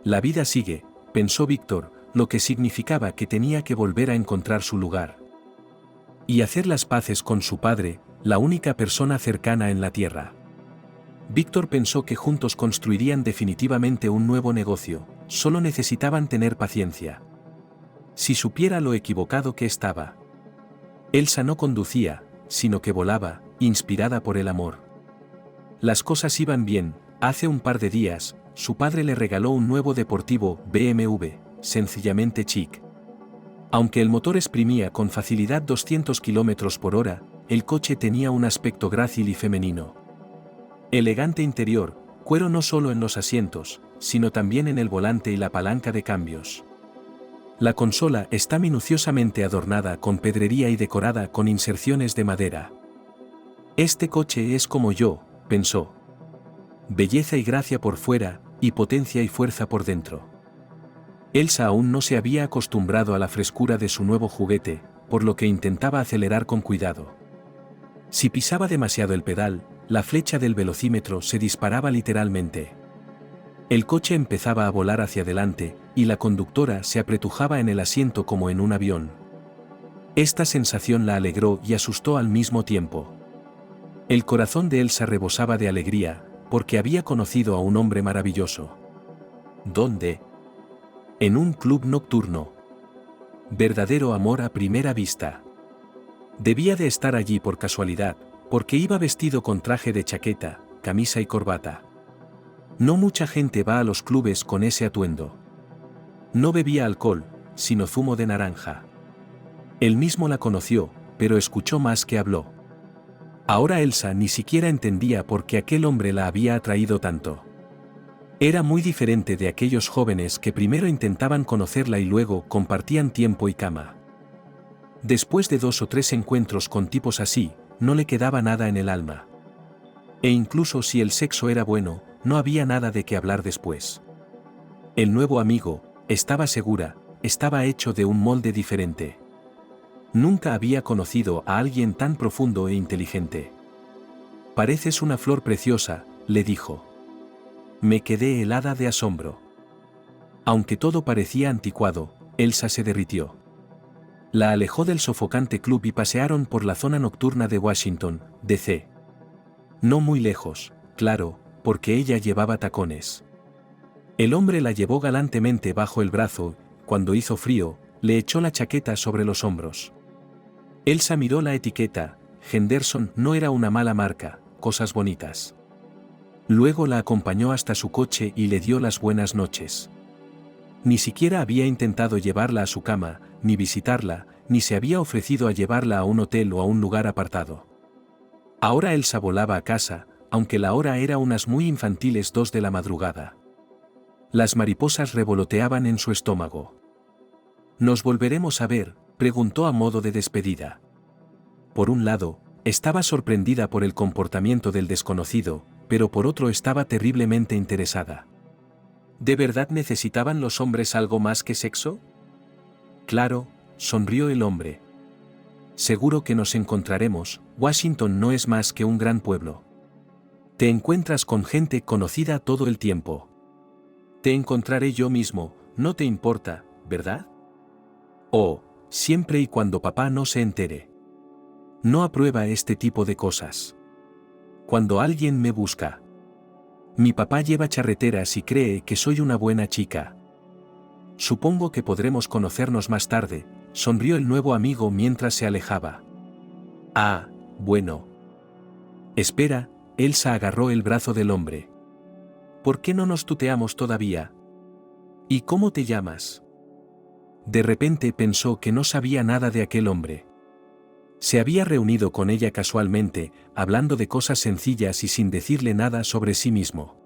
La vida sigue, pensó Víctor, lo que significaba que tenía que volver a encontrar su lugar. Y hacer las paces con su padre, la única persona cercana en la tierra. Víctor pensó que juntos construirían definitivamente un nuevo negocio, solo necesitaban tener paciencia. Si supiera lo equivocado que estaba. Elsa no conducía, sino que volaba, inspirada por el amor. Las cosas iban bien. Hace un par de días, su padre le regaló un nuevo deportivo BMW, sencillamente chic. Aunque el motor exprimía con facilidad 200 km por hora, el coche tenía un aspecto grácil y femenino. Elegante interior, cuero no solo en los asientos, sino también en el volante y la palanca de cambios. La consola está minuciosamente adornada con pedrería y decorada con inserciones de madera. Este coche es como yo, pensó. Belleza y gracia por fuera, y potencia y fuerza por dentro. Elsa aún no se había acostumbrado a la frescura de su nuevo juguete, por lo que intentaba acelerar con cuidado. Si pisaba demasiado el pedal, la flecha del velocímetro se disparaba literalmente. El coche empezaba a volar hacia adelante, y la conductora se apretujaba en el asiento como en un avión. Esta sensación la alegró y asustó al mismo tiempo. El corazón de Elsa rebosaba de alegría, porque había conocido a un hombre maravilloso. ¿Dónde? En un club nocturno. Verdadero amor a primera vista. Debía de estar allí por casualidad, porque iba vestido con traje de chaqueta, camisa y corbata. No mucha gente va a los clubes con ese atuendo. No bebía alcohol, sino zumo de naranja. Él mismo la conoció, pero escuchó más que habló. Ahora Elsa ni siquiera entendía por qué aquel hombre la había atraído tanto. Era muy diferente de aquellos jóvenes que primero intentaban conocerla y luego compartían tiempo y cama. Después de 2 o 3 encuentros con tipos así, no le quedaba nada en el alma. E incluso si el sexo era bueno, no había nada de qué hablar después. El nuevo amigo, estaba segura, estaba hecho de un molde diferente. Nunca había conocido a alguien tan profundo e inteligente. «Pareces una flor preciosa», le dijo. Me quedé helada de asombro. Aunque todo parecía anticuado, Elsa se derritió. La alejó del sofocante club y pasearon por la zona nocturna de Washington, D.C. No muy lejos, claro, porque ella llevaba tacones. El hombre la llevó galantemente bajo el brazo, cuando hizo frío, le echó la chaqueta sobre los hombros. Elsa miró la etiqueta, Henderson no era una mala marca, cosas bonitas. Luego la acompañó hasta su coche y le dio las buenas noches. Ni siquiera había intentado llevarla a su cama, ni visitarla, ni se había ofrecido a llevarla a un hotel o a un lugar apartado. Ahora Elsa volaba a casa, aunque la hora era unas muy infantiles 2 de la madrugada. Las mariposas revoloteaban en su estómago. ¿Nos volveremos a ver?, preguntó a modo de despedida. Por un lado, estaba sorprendida por el comportamiento del desconocido, pero por otro estaba terriblemente interesada. ¿De verdad necesitaban los hombres algo más que sexo? Claro, sonrió el hombre. Seguro que nos encontraremos, Washington no es más que un gran pueblo. Te encuentras con gente conocida todo el tiempo. Te encontraré yo mismo, no te importa, ¿verdad? Oh, siempre y cuando papá no se entere. No aprueba este tipo de cosas. Cuando alguien me busca. Mi papá lleva charreteras y cree que soy una buena chica. Supongo que podremos conocernos más tarde, sonrió el nuevo amigo mientras se alejaba. Ah, bueno. Espera, Elsa agarró el brazo del hombre. ¿Por qué no nos tuteamos todavía? ¿Y cómo te llamas? De repente pensó que no sabía nada de aquel hombre. Se había reunido con ella casualmente, hablando de cosas sencillas y sin decirle nada sobre sí mismo.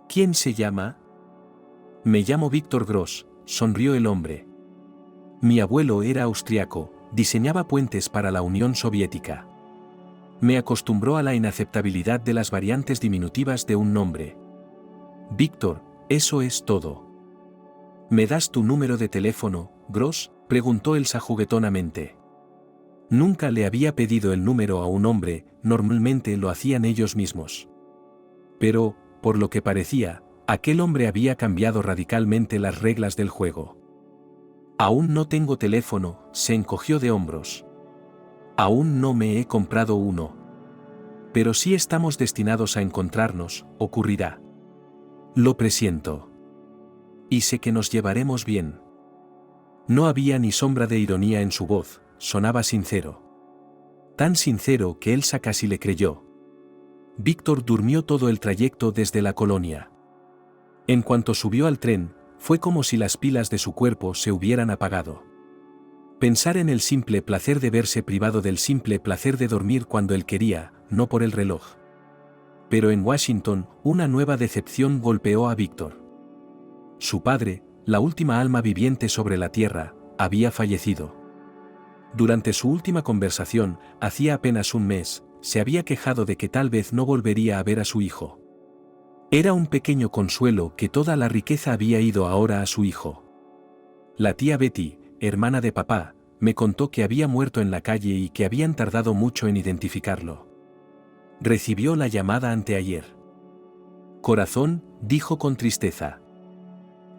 ¿Quién se llama? Me llamo Víctor Gross, sonrió el hombre. Mi abuelo era austriaco, diseñaba puentes para la Unión Soviética. Me acostumbró a la inaceptabilidad de las variantes diminutivas de un nombre. Víctor, eso es todo. ¿Me das tu número de teléfono, Gross?, preguntó Elsa juguetonamente. Nunca le había pedido el número a un hombre, normalmente lo hacían ellos mismos. Pero, por lo que parecía, aquel hombre había cambiado radicalmente las reglas del juego. Aún no tengo teléfono, se encogió de hombros. Aún no me he comprado uno. Pero si estamos destinados a encontrarnos, ocurrirá. Lo presiento. Y sé que nos llevaremos bien. No había ni sombra de ironía en su voz, sonaba sincero. Tan sincero que Elsa casi le creyó. Víctor durmió todo el trayecto desde la colonia. En cuanto subió al tren, fue como si las pilas de su cuerpo se hubieran apagado. Pensar en el simple placer de verse privado del simple placer de dormir cuando él quería, no por el reloj. Pero en Washington, una nueva decepción golpeó a Víctor. Su padre, la última alma viviente sobre la tierra, había fallecido. Durante su última conversación, hacía apenas un mes, se había quejado de que tal vez no volvería a ver a su hijo. Era un pequeño consuelo que toda la riqueza había ido ahora a su hijo. La tía Betty, hermana de papá, me contó que había muerto en la calle y que habían tardado mucho en identificarlo. Recibió la llamada anteayer. Corazón, dijo con tristeza.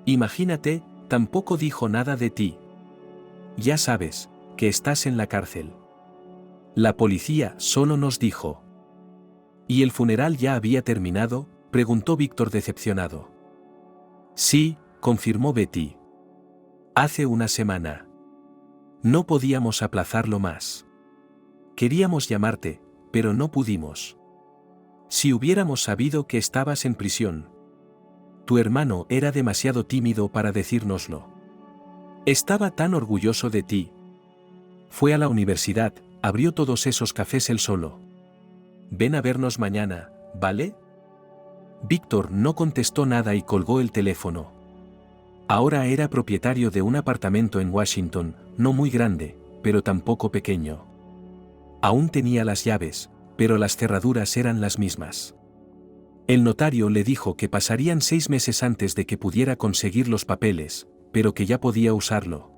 Imagínate, tampoco dijo nada de ti. Ya sabes, que estás en la cárcel. La policía solo nos dijo. ¿Y el funeral ya había terminado?, preguntó Víctor decepcionado. Sí, confirmó Betty. Hace una semana. No podíamos aplazarlo más. Queríamos llamarte, pero no pudimos. Si hubiéramos sabido que estabas en prisión. Tu hermano era demasiado tímido para decírnoslo. Estaba tan orgulloso de ti. Fue a la universidad, abrió todos esos cafés él solo. Ven a vernos mañana, ¿vale? Víctor no contestó nada y colgó el teléfono. Ahora era propietario de un apartamento en Washington, no muy grande, pero tampoco pequeño. Aún tenía las llaves, pero las cerraduras eran las mismas. El notario le dijo que pasarían 6 meses antes de que pudiera conseguir los papeles, pero que ya podía usarlo.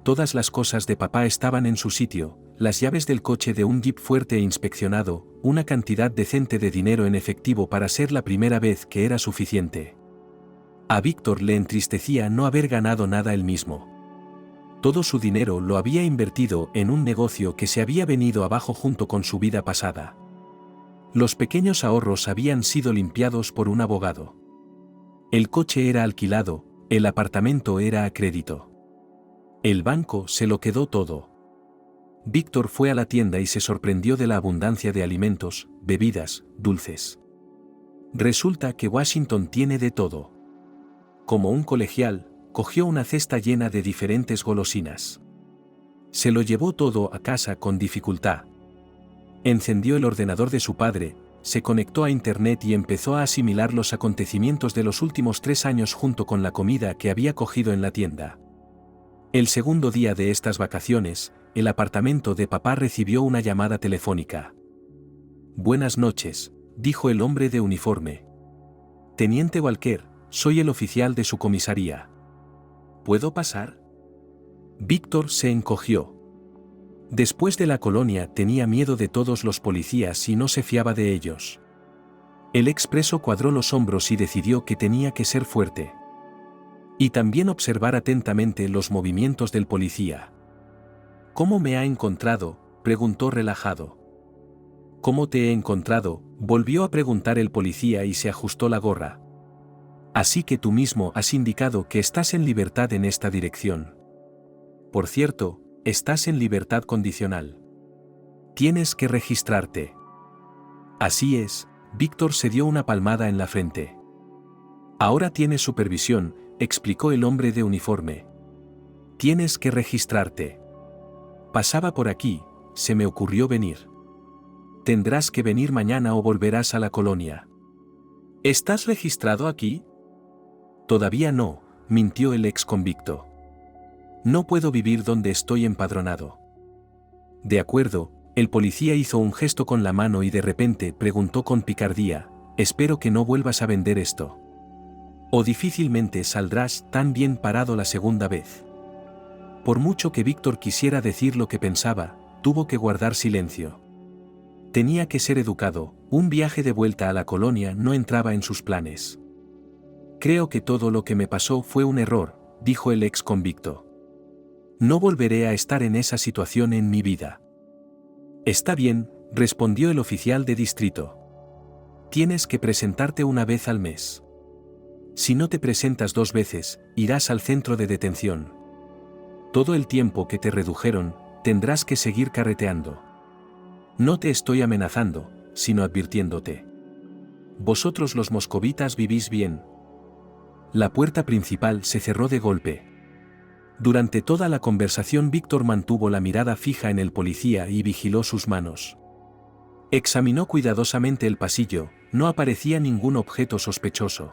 Todas las cosas de papá estaban en su sitio, las llaves del coche de un Jeep fuerte e inspeccionado, una cantidad decente de dinero en efectivo para ser la primera vez que era suficiente. A Víctor le entristecía no haber ganado nada él mismo. Todo su dinero lo había invertido en un negocio que se había venido abajo junto con su vida pasada. Los pequeños ahorros habían sido limpiados por un abogado. El coche era alquilado, el apartamento era a crédito. El banco se lo quedó todo. Víctor fue a la tienda y se sorprendió de la abundancia de alimentos, bebidas, dulces. Resulta que Washington tiene de todo. Como un colegial, cogió una cesta llena de diferentes golosinas. Se lo llevó todo a casa con dificultad. Encendió el ordenador de su padre, se conectó a internet y empezó a asimilar los acontecimientos de los últimos 3 años junto con la comida que había cogido en la tienda. El segundo día de estas vacaciones, el apartamento de papá recibió una llamada telefónica. Buenas noches, dijo el hombre de uniforme. Teniente Walker, soy el oficial de su comisaría. ¿Puedo pasar? Víctor se encogió. Después de la colonia tenía miedo de todos los policías y no se fiaba de ellos. El expreso cuadró los hombros y decidió que tenía que ser fuerte. Y también observar atentamente los movimientos del policía. ¿Cómo me ha encontrado?, preguntó relajado. ¿Cómo te he encontrado?, volvió a preguntar el policía y se ajustó la gorra. Así que tú mismo has indicado que estás en libertad en esta dirección. Por cierto, estás en libertad condicional. Tienes que registrarte. Así es, Víctor se dio una palmada en la frente. Ahora tienes supervisión, explicó el hombre de uniforme. Tienes que registrarte. Pasaba por aquí, se me ocurrió venir. Tendrás que venir mañana o volverás a la colonia. ¿Estás registrado aquí? Todavía no, mintió el ex convicto. No puedo vivir donde estoy empadronado. De acuerdo, el policía hizo un gesto con la mano y de repente preguntó con picardía, espero que no vuelvas a vender esto. O difícilmente saldrás tan bien parado la segunda vez. Por mucho que Víctor quisiera decir lo que pensaba, tuvo que guardar silencio. Tenía que ser educado, un viaje de vuelta a la colonia no entraba en sus planes. Creo que todo lo que me pasó fue un error, dijo el ex convicto. No volveré a estar en esa situación en mi vida. Está bien, respondió el oficial de distrito. Tienes que presentarte una vez al mes. Si no te presentas 2 veces, irás al centro de detención. Todo el tiempo que te redujeron, tendrás que seguir carreteando. No te estoy amenazando, sino advirtiéndote. Vosotros los moscovitas vivís bien. La puerta principal se cerró de golpe. Durante toda la conversación Víctor mantuvo la mirada fija en el policía y vigiló sus manos. Examinó cuidadosamente el pasillo, no aparecía ningún objeto sospechoso.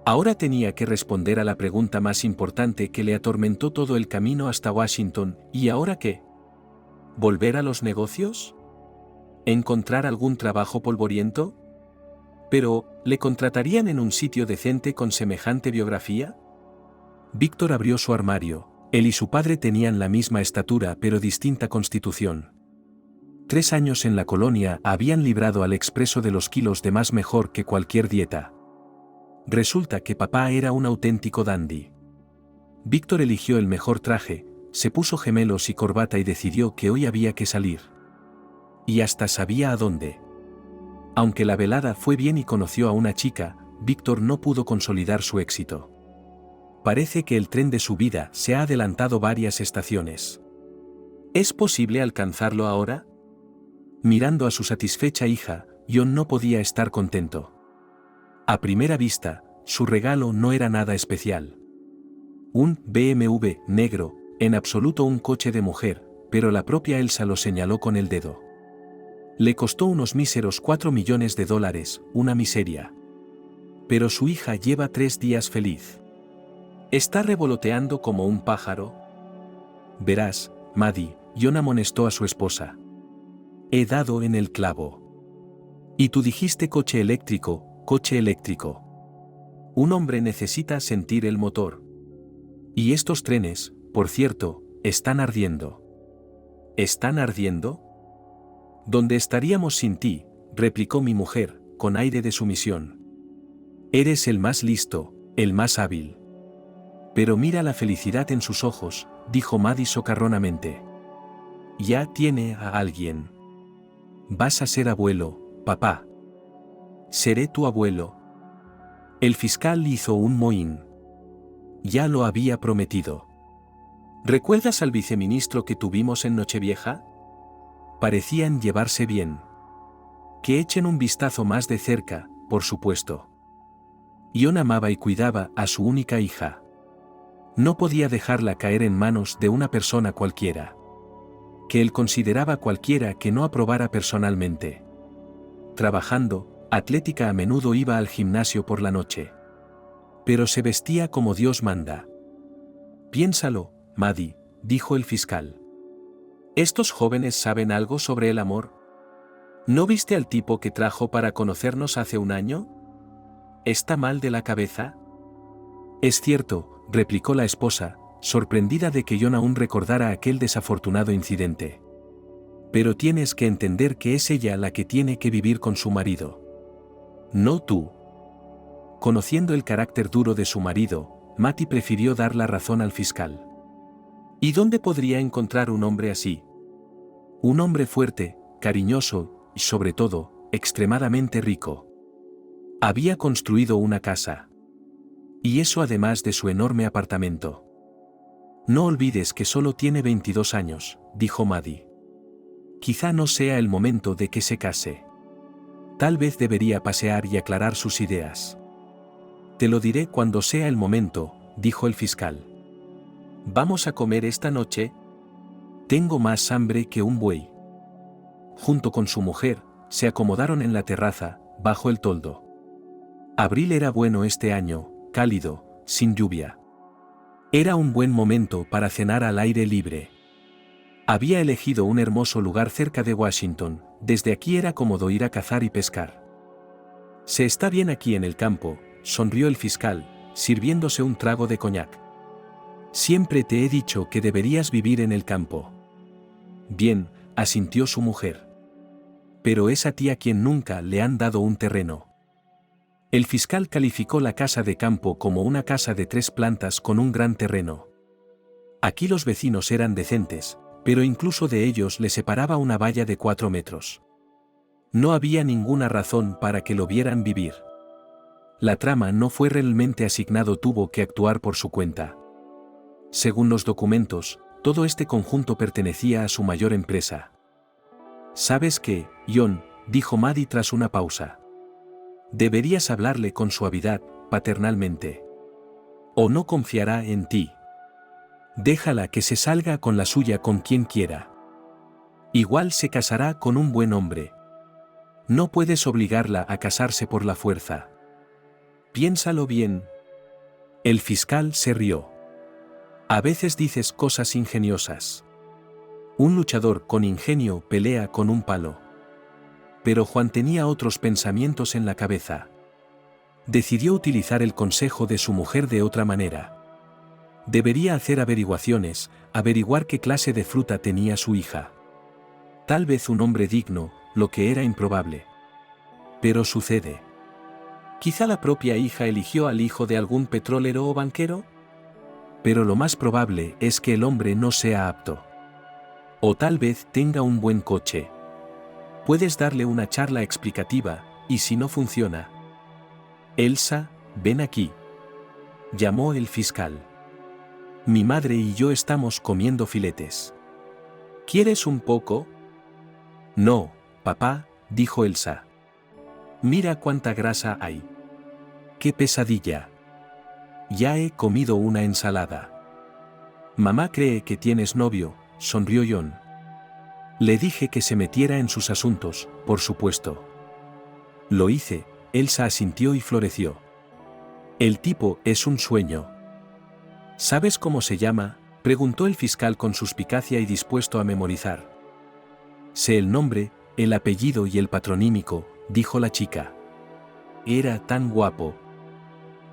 Ahora tenía que responder a la pregunta más importante que le atormentó todo el camino hasta Washington, ¿y ahora qué? ¿Volver a los negocios? ¿Encontrar algún trabajo polvoriento? Pero, ¿le contratarían en un sitio decente con semejante biografía? Víctor abrió su armario. Él y su padre tenían la misma estatura pero distinta constitución. 3 años en la colonia habían librado al expreso de los kilos de más mejor que cualquier dieta. Resulta que papá era un auténtico dandy. Víctor eligió el mejor traje, se puso gemelos y corbata y decidió que hoy había que salir. Y hasta sabía a dónde. Aunque la velada fue bien y conoció a una chica, Víctor no pudo consolidar su éxito. Parece que el tren de su vida se ha adelantado varias estaciones. ¿Es posible alcanzarlo ahora? Mirando a su satisfecha hija, John no podía estar contento. A primera vista, su regalo no era nada especial. Un BMW negro, en absoluto un coche de mujer, pero la propia Elsa lo señaló con el dedo. Le costó unos míseros $4 millones, una miseria. Pero su hija lleva 3 días feliz. ¿Está revoloteando como un pájaro? Verás, Maddie, John amonestó a su esposa. He dado en el clavo. Y tú dijiste coche eléctrico, coche eléctrico. Un hombre necesita sentir el motor. Y estos trenes, por cierto, están ardiendo. ¿Están ardiendo? ¿Dónde estaríamos sin ti?, replicó mi mujer, con aire de sumisión. Eres el más listo, el más hábil. Pero mira la felicidad en sus ojos, dijo Maddie socarronamente. Ya tiene a alguien. Vas a ser abuelo, papá. Seré tu abuelo. El fiscal hizo un mohín. Ya lo había prometido. ¿Recuerdas al viceministro que tuvimos en Nochevieja? Parecían llevarse bien. Que echen un vistazo más de cerca, por supuesto. John amaba y cuidaba a su única hija. No podía dejarla caer en manos de una persona cualquiera. Que él consideraba cualquiera que no aprobara personalmente. Trabajando, atlética a menudo iba al gimnasio por la noche. Pero se vestía como Dios manda. Piénsalo, Maddie, dijo el fiscal. ¿Estos jóvenes saben algo sobre el amor? ¿No viste al tipo que trajo para conocernos hace un año? ¿Está mal de la cabeza? Es cierto, replicó la esposa, sorprendida de que John aún recordara aquel desafortunado incidente. Pero tienes que entender que es ella la que tiene que vivir con su marido. No tú. Conociendo el carácter duro de su marido, Maddie prefirió dar la razón al fiscal. ¿Y dónde podría encontrar un hombre así? Un hombre fuerte, cariñoso y, sobre todo, extremadamente rico. Había construido una casa. Y eso además de su enorme apartamento. No olvides que solo tiene 22 años, dijo Maddie. Quizá no sea el momento de que se case. Tal vez debería pasear y aclarar sus ideas. Te lo diré cuando sea el momento, dijo el fiscal. ¿Vamos a comer esta noche? Tengo más hambre que un buey. Junto con su mujer, se acomodaron en la terraza, bajo el toldo. Abril era bueno este año, cálido, sin lluvia. Era un buen momento para cenar al aire libre. Había elegido un hermoso lugar cerca de Washington, desde aquí era cómodo ir a cazar y pescar. Se está bien aquí en el campo, sonrió el fiscal, sirviéndose un trago de coñac. Siempre te he dicho que deberías vivir en el campo. Bien, asintió su mujer. Pero es a ti a quien nunca le han dado un terreno. El fiscal calificó la casa de campo como una casa de 3 plantas con un gran terreno. Aquí los vecinos eran decentes, pero incluso de ellos le separaba una valla de 4 metros. No había ninguna razón para que lo vieran vivir. La trama no fue realmente asignado, tuvo que actuar por su cuenta. Según los documentos, todo este conjunto pertenecía a su mayor empresa. ¿Sabes qué, John?, dijo Maddie tras una pausa. Deberías hablarle con suavidad, paternalmente. O no confiará en ti. Déjala que se salga con la suya con quien quiera. Igual se casará con un buen hombre. No puedes obligarla a casarse por la fuerza. Piénsalo bien. El fiscal se rió. A veces dices cosas ingeniosas. Un luchador con ingenio pelea con un palo. Pero Juan tenía otros pensamientos en la cabeza. Decidió utilizar el consejo de su mujer de otra manera. Debería hacer averiguaciones, averiguar qué clase de fruta tenía su hija. Tal vez un hombre digno, lo que era improbable. Pero sucede. Quizá la propia hija eligió al hijo de algún petrolero o banquero. Pero lo más probable es que el hombre no sea apto. O tal vez tenga un buen coche. Puedes darle una charla explicativa, y si no funciona. Elsa, ven aquí. Llamó el fiscal. Mi madre y yo estamos comiendo filetes. ¿Quieres un poco? No, papá, dijo Elsa. Mira cuánta grasa hay. ¡Qué pesadilla! Ya he comido una ensalada. Mamá cree que tienes novio, sonrió John. Le dije que se metiera en sus asuntos, por supuesto. Lo hice, Elsa asintió y floreció. El tipo es un sueño. ¿Sabes cómo se llama?, preguntó el fiscal con suspicacia y dispuesto a memorizar. Sé el nombre, el apellido y el patronímico, dijo la chica. Era tan guapo.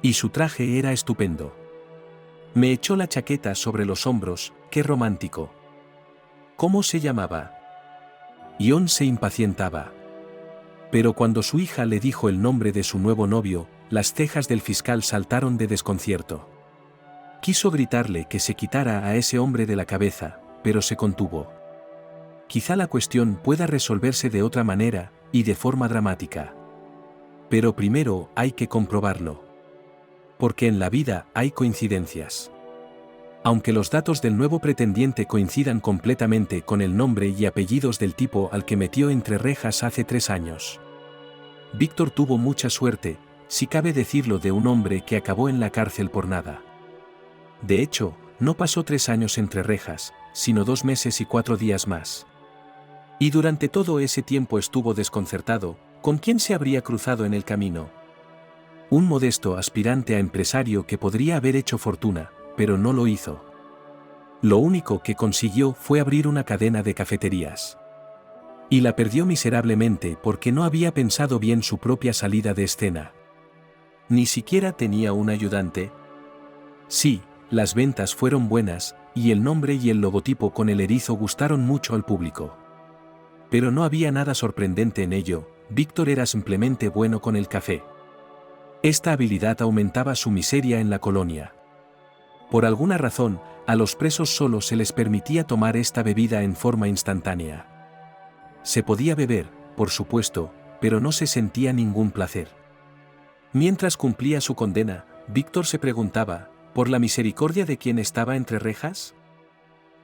Y su traje era estupendo. Me echó la chaqueta sobre los hombros, qué romántico. ¿Cómo se llamaba? John se impacientaba. Pero cuando su hija le dijo el nombre de su nuevo novio, las cejas del fiscal saltaron de desconcierto. Quiso gritarle que se quitara a ese hombre de la cabeza, pero se contuvo. Quizá la cuestión pueda resolverse de otra manera, y de forma dramática. Pero primero hay que comprobarlo. Porque en la vida hay coincidencias. Aunque los datos del nuevo pretendiente coincidan completamente con el nombre y apellidos del tipo al que metió entre rejas hace 3 años. Víctor tuvo mucha suerte, si cabe decirlo de un hombre que acabó en la cárcel por nada. De hecho, no pasó 3 años entre rejas, sino 2 meses y 4 días más. Y durante todo ese tiempo estuvo desconcertado, ¿con quién se habría cruzado en el camino? Un modesto aspirante a empresario que podría haber hecho fortuna, pero no lo hizo. Lo único que consiguió fue abrir una cadena de cafeterías. Y la perdió miserablemente porque no había pensado bien su propia salida de escena. Ni siquiera tenía un ayudante. Sí, las ventas fueron buenas, y el nombre y el logotipo con el erizo gustaron mucho al público. Pero no había nada sorprendente en ello, Víctor era simplemente bueno con el café. Esta habilidad aumentaba su miseria en la colonia. Por alguna razón, a los presos solo se les permitía tomar esta bebida en forma instantánea. Se podía beber, por supuesto, pero no se sentía ningún placer. Mientras cumplía su condena, Víctor se preguntaba, ¿por la misericordia de quien estaba entre rejas?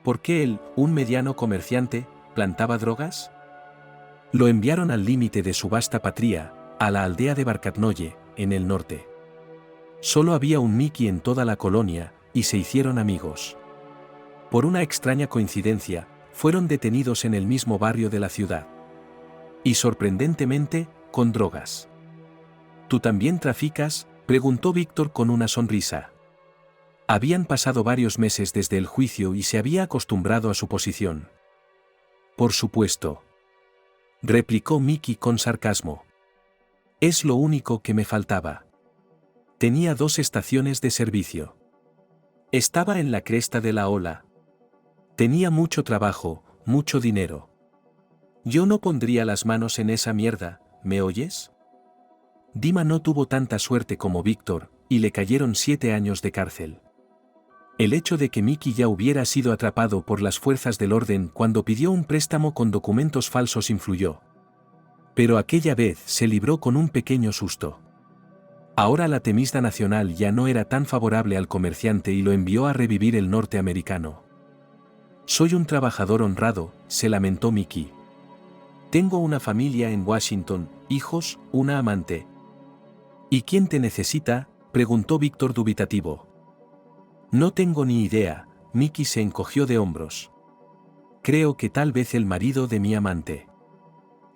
¿Por qué él, un mediano comerciante, plantaba drogas? Lo enviaron al límite de su vasta patria, a la aldea de Barcatnoye, en el norte. Solo había un Mickey en toda la colonia, y se hicieron amigos. Por una extraña coincidencia, fueron detenidos en el mismo barrio de la ciudad. Y sorprendentemente, con drogas. ¿Tú también traficas?, preguntó Víctor con una sonrisa. Habían pasado varios meses desde el juicio y se había acostumbrado a su posición. Por supuesto. Replicó Mickey con sarcasmo. Es lo único que me faltaba. Tenía 2 estaciones de servicio. Estaba en la cresta de la ola. Tenía mucho trabajo, mucho dinero. Yo no pondría las manos en esa mierda, ¿me oyes? Dima no tuvo tanta suerte como Víctor, y le cayeron 7 años de cárcel. El hecho de que Mickey ya hubiera sido atrapado por las fuerzas del orden cuando pidió un préstamo con documentos falsos influyó. Pero aquella vez se libró con un pequeño susto. Ahora la Temista Nacional ya no era tan favorable al comerciante y lo envió a revivir el norteamericano. Soy un trabajador honrado, se lamentó Mickey. Tengo una familia en Washington, hijos, una amante. ¿Y quién te necesita?, preguntó Víctor dubitativo. No tengo ni idea, Mickey se encogió de hombros. Creo que tal vez el marido de mi amante.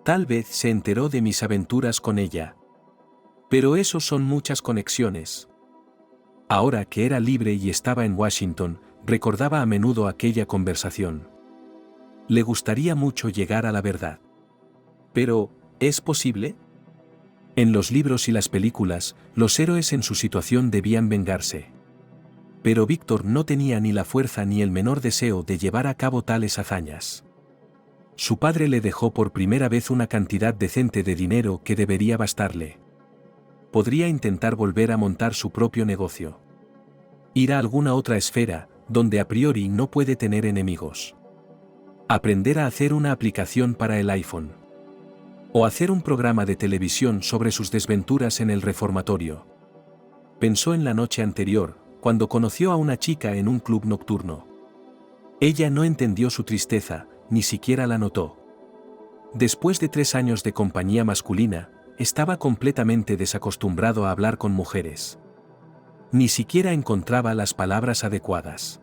Tal vez se enteró de mis aventuras con ella. Pero eso son muchas conexiones. Ahora que era libre y estaba en Washington, recordaba a menudo aquella conversación. Le gustaría mucho llegar a la verdad. Pero, ¿es posible? En los libros y las películas, los héroes en su situación debían vengarse. Pero Víctor no tenía ni la fuerza ni el menor deseo de llevar a cabo tales hazañas. Su padre le dejó por primera vez una cantidad decente de dinero que debería bastarle. Podría intentar volver a montar su propio negocio. Ir a alguna otra esfera, donde a priori no puede tener enemigos. Aprender a hacer una aplicación para el iPhone. O hacer un programa de televisión sobre sus desventuras en el reformatorio. Pensó en la noche anterior, cuando conoció a una chica en un club nocturno. Ella no entendió su tristeza, ni siquiera la notó. Después de 3 años de compañía masculina, estaba completamente desacostumbrado a hablar con mujeres. Ni siquiera encontraba las palabras adecuadas.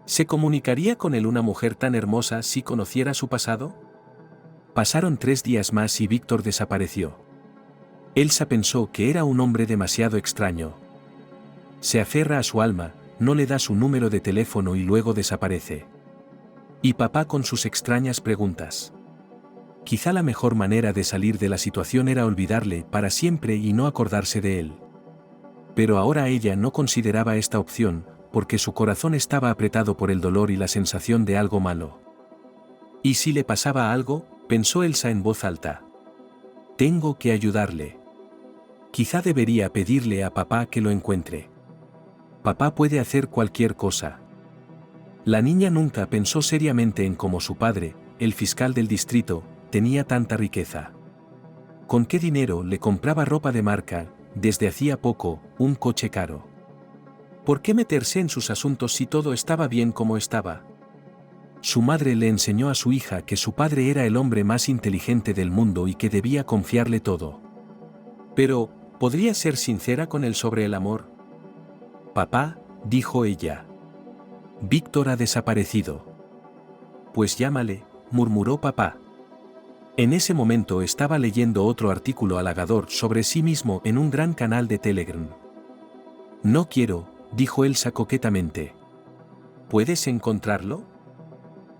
¿Se comunicaría con él una mujer tan hermosa si conociera su pasado? Pasaron 3 días más y Víctor desapareció. Elsa pensó que era un hombre demasiado extraño. Se aferra a su alma, no le da su número de teléfono y luego desaparece. Y papá con sus extrañas preguntas. Quizá la mejor manera de salir de la situación era olvidarle para siempre y no acordarse de él. Pero ahora ella no consideraba esta opción, porque su corazón estaba apretado por el dolor y la sensación de algo malo. ¿Y si le pasaba algo?, pensó Elsa en voz alta. Tengo que ayudarle. Quizá debería pedirle a papá que lo encuentre. Papá puede hacer cualquier cosa. La niña nunca pensó seriamente en cómo su padre, el fiscal del distrito, tenía tanta riqueza. ¿Con qué dinero le compraba ropa de marca, desde hacía poco, un coche caro? ¿Por qué meterse en sus asuntos si todo estaba bien como estaba? Su madre le enseñó a su hija que su padre era el hombre más inteligente del mundo y que debía confiarle todo. Pero, ¿podría ser sincera con él sobre el amor? Papá, dijo ella. Víctor ha desaparecido. Pues llámale, murmuró papá. En ese momento estaba leyendo otro artículo halagador sobre sí mismo en un gran canal de Telegram. No quiero, dijo Elsa coquetamente. ¿Puedes encontrarlo?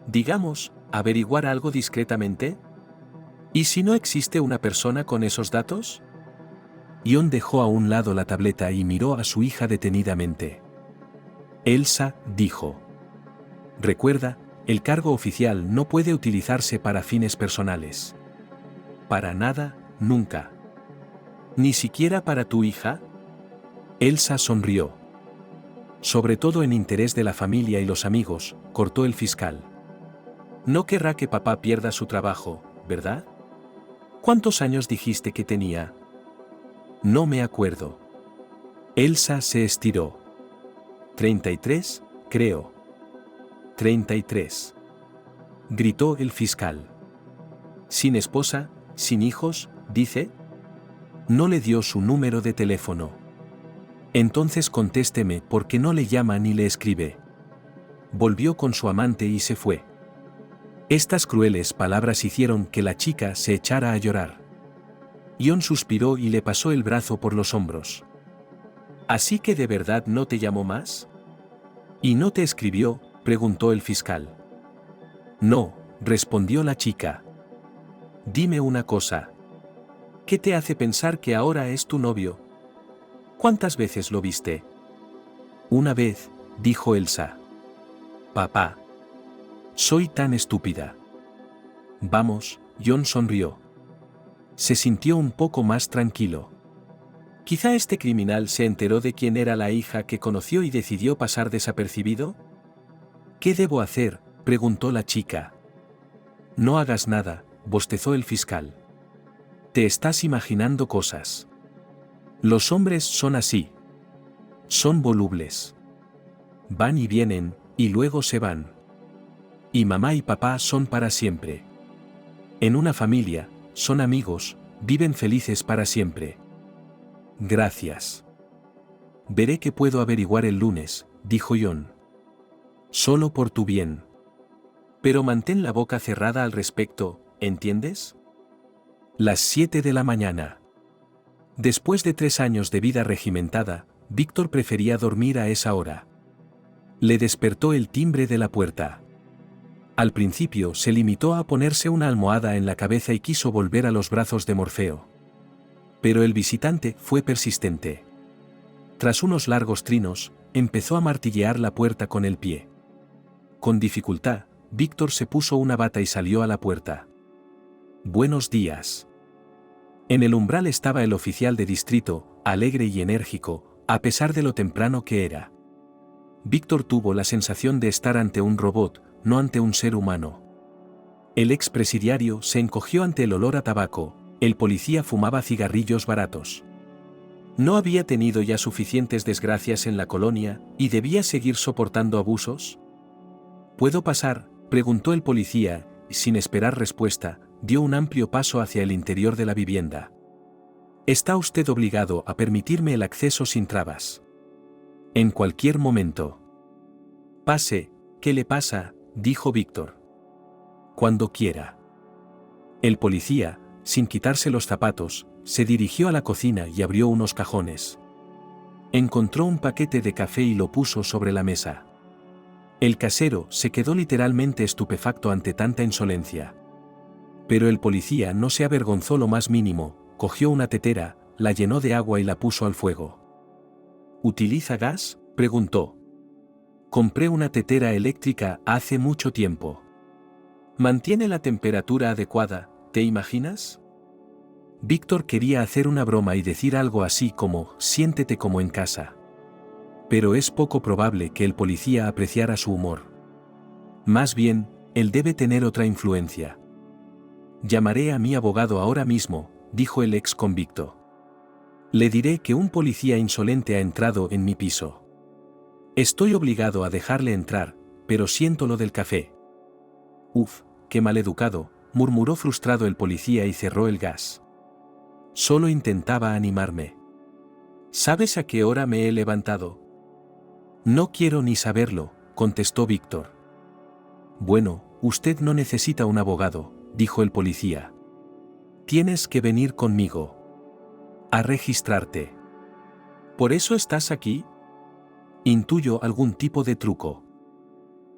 Digamos, averiguar algo discretamente. ¿Y si no existe una persona con esos datos? Ion dejó a un lado la tableta y miró a su hija detenidamente. Elsa, dijo. Recuerda, el cargo oficial no puede utilizarse para fines personales. Para nada, nunca. ¿Ni siquiera para tu hija? Elsa sonrió. Sobre todo en interés de la familia y los amigos, cortó el fiscal. No querrá que papá pierda su trabajo, ¿verdad? ¿Cuántos años dijiste que tenía? No me acuerdo. Elsa se estiró. 33, creo. 33. Gritó el fiscal. ¿Sin esposa, sin hijos, dice? No le dio su número de teléfono. Entonces contésteme por qué no le llama ni le escribe. Volvió con su amante y se fue. Estas crueles palabras hicieron que la chica se echara a llorar. Ion suspiró y le pasó el brazo por los hombros. ¿Así que de verdad no te llamó más? ¿Y no te escribió?, preguntó el fiscal. No, respondió la chica. Dime una cosa. ¿Qué te hace pensar que ahora es tu novio? ¿Cuántas veces lo viste? Una vez, dijo Elsa. Papá. Soy tan estúpida. Vamos, Ion sonrió. Se sintió un poco más tranquilo. Quizá este criminal se enteró de quién era la hija que conoció y decidió pasar desapercibido. ¿Qué debo hacer?, preguntó la chica. No hagas nada, bostezó el fiscal. Te estás imaginando cosas. Los hombres son así. Son volubles. Van y vienen, y luego se van. Y mamá y papá son para siempre. En una familia, son amigos, viven felices para siempre. Gracias. Veré qué puedo averiguar el lunes, dijo Ion. Solo por tu bien. Pero mantén la boca cerrada al respecto, ¿entiendes? Las 7 de la mañana. Después de 3 años de vida regimentada, Víctor prefería dormir a esa hora. Le despertó el timbre de la puerta. Al principio se limitó a ponerse una almohada en la cabeza y quiso volver a los brazos de Morfeo. Pero el visitante fue persistente. Tras unos largos trinos, empezó a martillear la puerta con el pie. Con dificultad, Víctor se puso una bata y salió a la puerta. Buenos días. En el umbral estaba el oficial de distrito, alegre y enérgico, a pesar de lo temprano que era. Víctor tuvo la sensación de estar ante un robot, no ante un ser humano. El expresidiario se encogió ante el olor a tabaco. El policía fumaba cigarrillos baratos. ¿No había tenido ya suficientes desgracias en la colonia, y debía seguir soportando abusos? ¿Puedo pasar?, Preguntó el policía, y sin esperar respuesta, dio un amplio paso hacia el interior de la vivienda. Está usted obligado a permitirme el acceso sin trabas. En cualquier momento. Pase, ¿qué le pasa?, dijo Víctor. Cuando quiera. El policía, sin quitarse los zapatos, se dirigió a la cocina y abrió unos cajones. Encontró un paquete de café y lo puso sobre la mesa. El casero se quedó literalmente estupefacto ante tanta insolencia. Pero el policía no se avergonzó lo más mínimo, cogió una tetera, la llenó de agua y la puso al fuego. ¿Utiliza gas?, preguntó. Compré una tetera eléctrica hace mucho tiempo. ¿Mantiene la temperatura adecuada, te imaginas? Víctor quería hacer una broma y decir algo así como, siéntete como en casa. Pero es poco probable que el policía apreciara su humor. Más bien, él debe tener otra influencia. Llamaré a mi abogado ahora mismo, dijo el ex convicto. Le diré que un policía insolente ha entrado en mi piso. Estoy obligado a dejarle entrar, pero siento lo del café. Uf, qué maleducado, murmuró frustrado el policía y cerró el gas. Solo intentaba animarme. ¿Sabes a qué hora me he levantado? No quiero ni saberlo, contestó Víctor. Bueno, usted no necesita un abogado, dijo el policía. Tienes que venir conmigo. A registrarte. ¿Por eso estás aquí? Intuyo algún tipo de truco.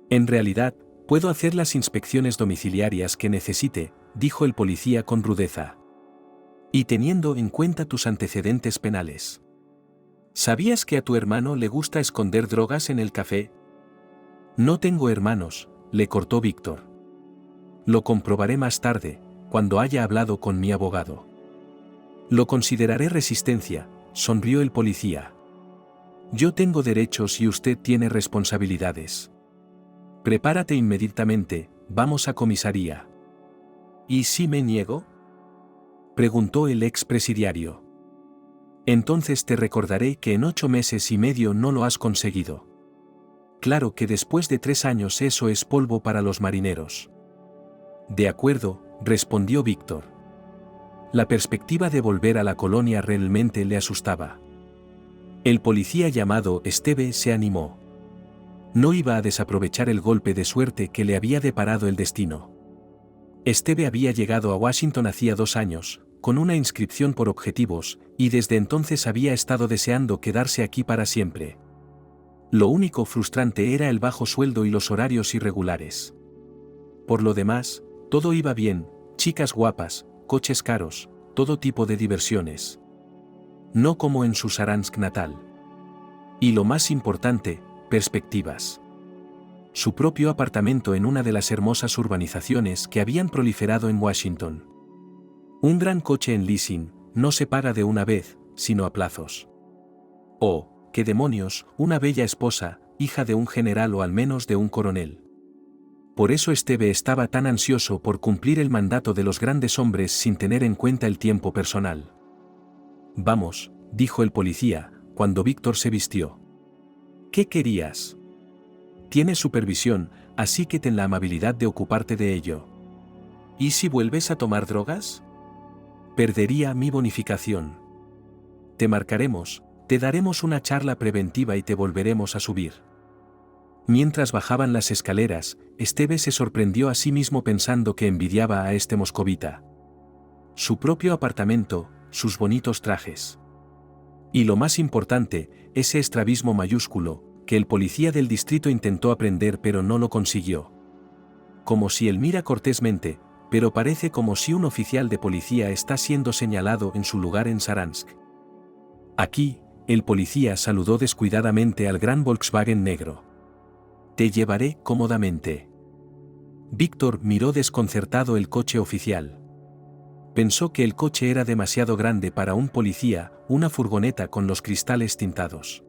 En realidad, puedo hacer las inspecciones domiciliarias que necesite, dijo el policía con rudeza. Y teniendo en cuenta tus antecedentes penales. ¿Sabías que a tu hermano le gusta esconder drogas en el café? No tengo hermanos, le cortó Víctor. Lo comprobaré más tarde, cuando haya hablado con mi abogado. Lo consideraré resistencia, sonrió el policía. Yo tengo derechos y usted tiene responsabilidades. Prepárate inmediatamente, vamos a comisaría. ¿Y si me niego?, preguntó el expresidiario. Entonces te recordaré que en 8 meses y medio no lo has conseguido. Claro que después de 3 años eso es polvo para los marineros. De acuerdo, respondió Víctor. La perspectiva de volver a la colonia realmente le asustaba. El policía llamado Esteve se animó. No iba a desaprovechar el golpe de suerte que le había deparado el destino. Esteve había llegado a Washington hacía 2 años, con una inscripción por objetivos, y desde entonces había estado deseando quedarse aquí para siempre. Lo único frustrante era el bajo sueldo y los horarios irregulares. Por lo demás, todo iba bien, chicas guapas, coches caros, todo tipo de diversiones. No como en su Saransk natal. Y lo más importante, perspectivas. Su propio apartamento en una de las hermosas urbanizaciones que habían proliferado en Washington. Un gran coche en leasing, no se paga de una vez, sino a plazos. Oh, qué demonios, una bella esposa, hija de un general o al menos de un coronel. Por eso Esteve estaba tan ansioso por cumplir el mandato de los grandes hombres sin tener en cuenta el tiempo personal. Vamos, dijo el policía, cuando Víctor se vistió. ¿Qué querías? Tienes supervisión, así que ten la amabilidad de ocuparte de ello. ¿Y si vuelves a tomar drogas? Perdería mi bonificación. Te marcaremos, te daremos una charla preventiva y te volveremos a subir. Mientras bajaban las escaleras, Esteve se sorprendió a sí mismo pensando que envidiaba a este moscovita. Su propio apartamento, sus bonitos trajes. Y lo más importante, ese estrabismo mayúsculo, que el policía del distrito intentó aprender pero no lo consiguió. Como si él mira cortésmente, pero parece como si un oficial de policía está siendo señalado en su lugar en Saransk. Aquí, el policía saludó descuidadamente al gran Volkswagen negro. Te llevaré cómodamente. Víctor miró desconcertado el coche oficial. Pensó que el coche era demasiado grande para un policía, una furgoneta con los cristales tintados.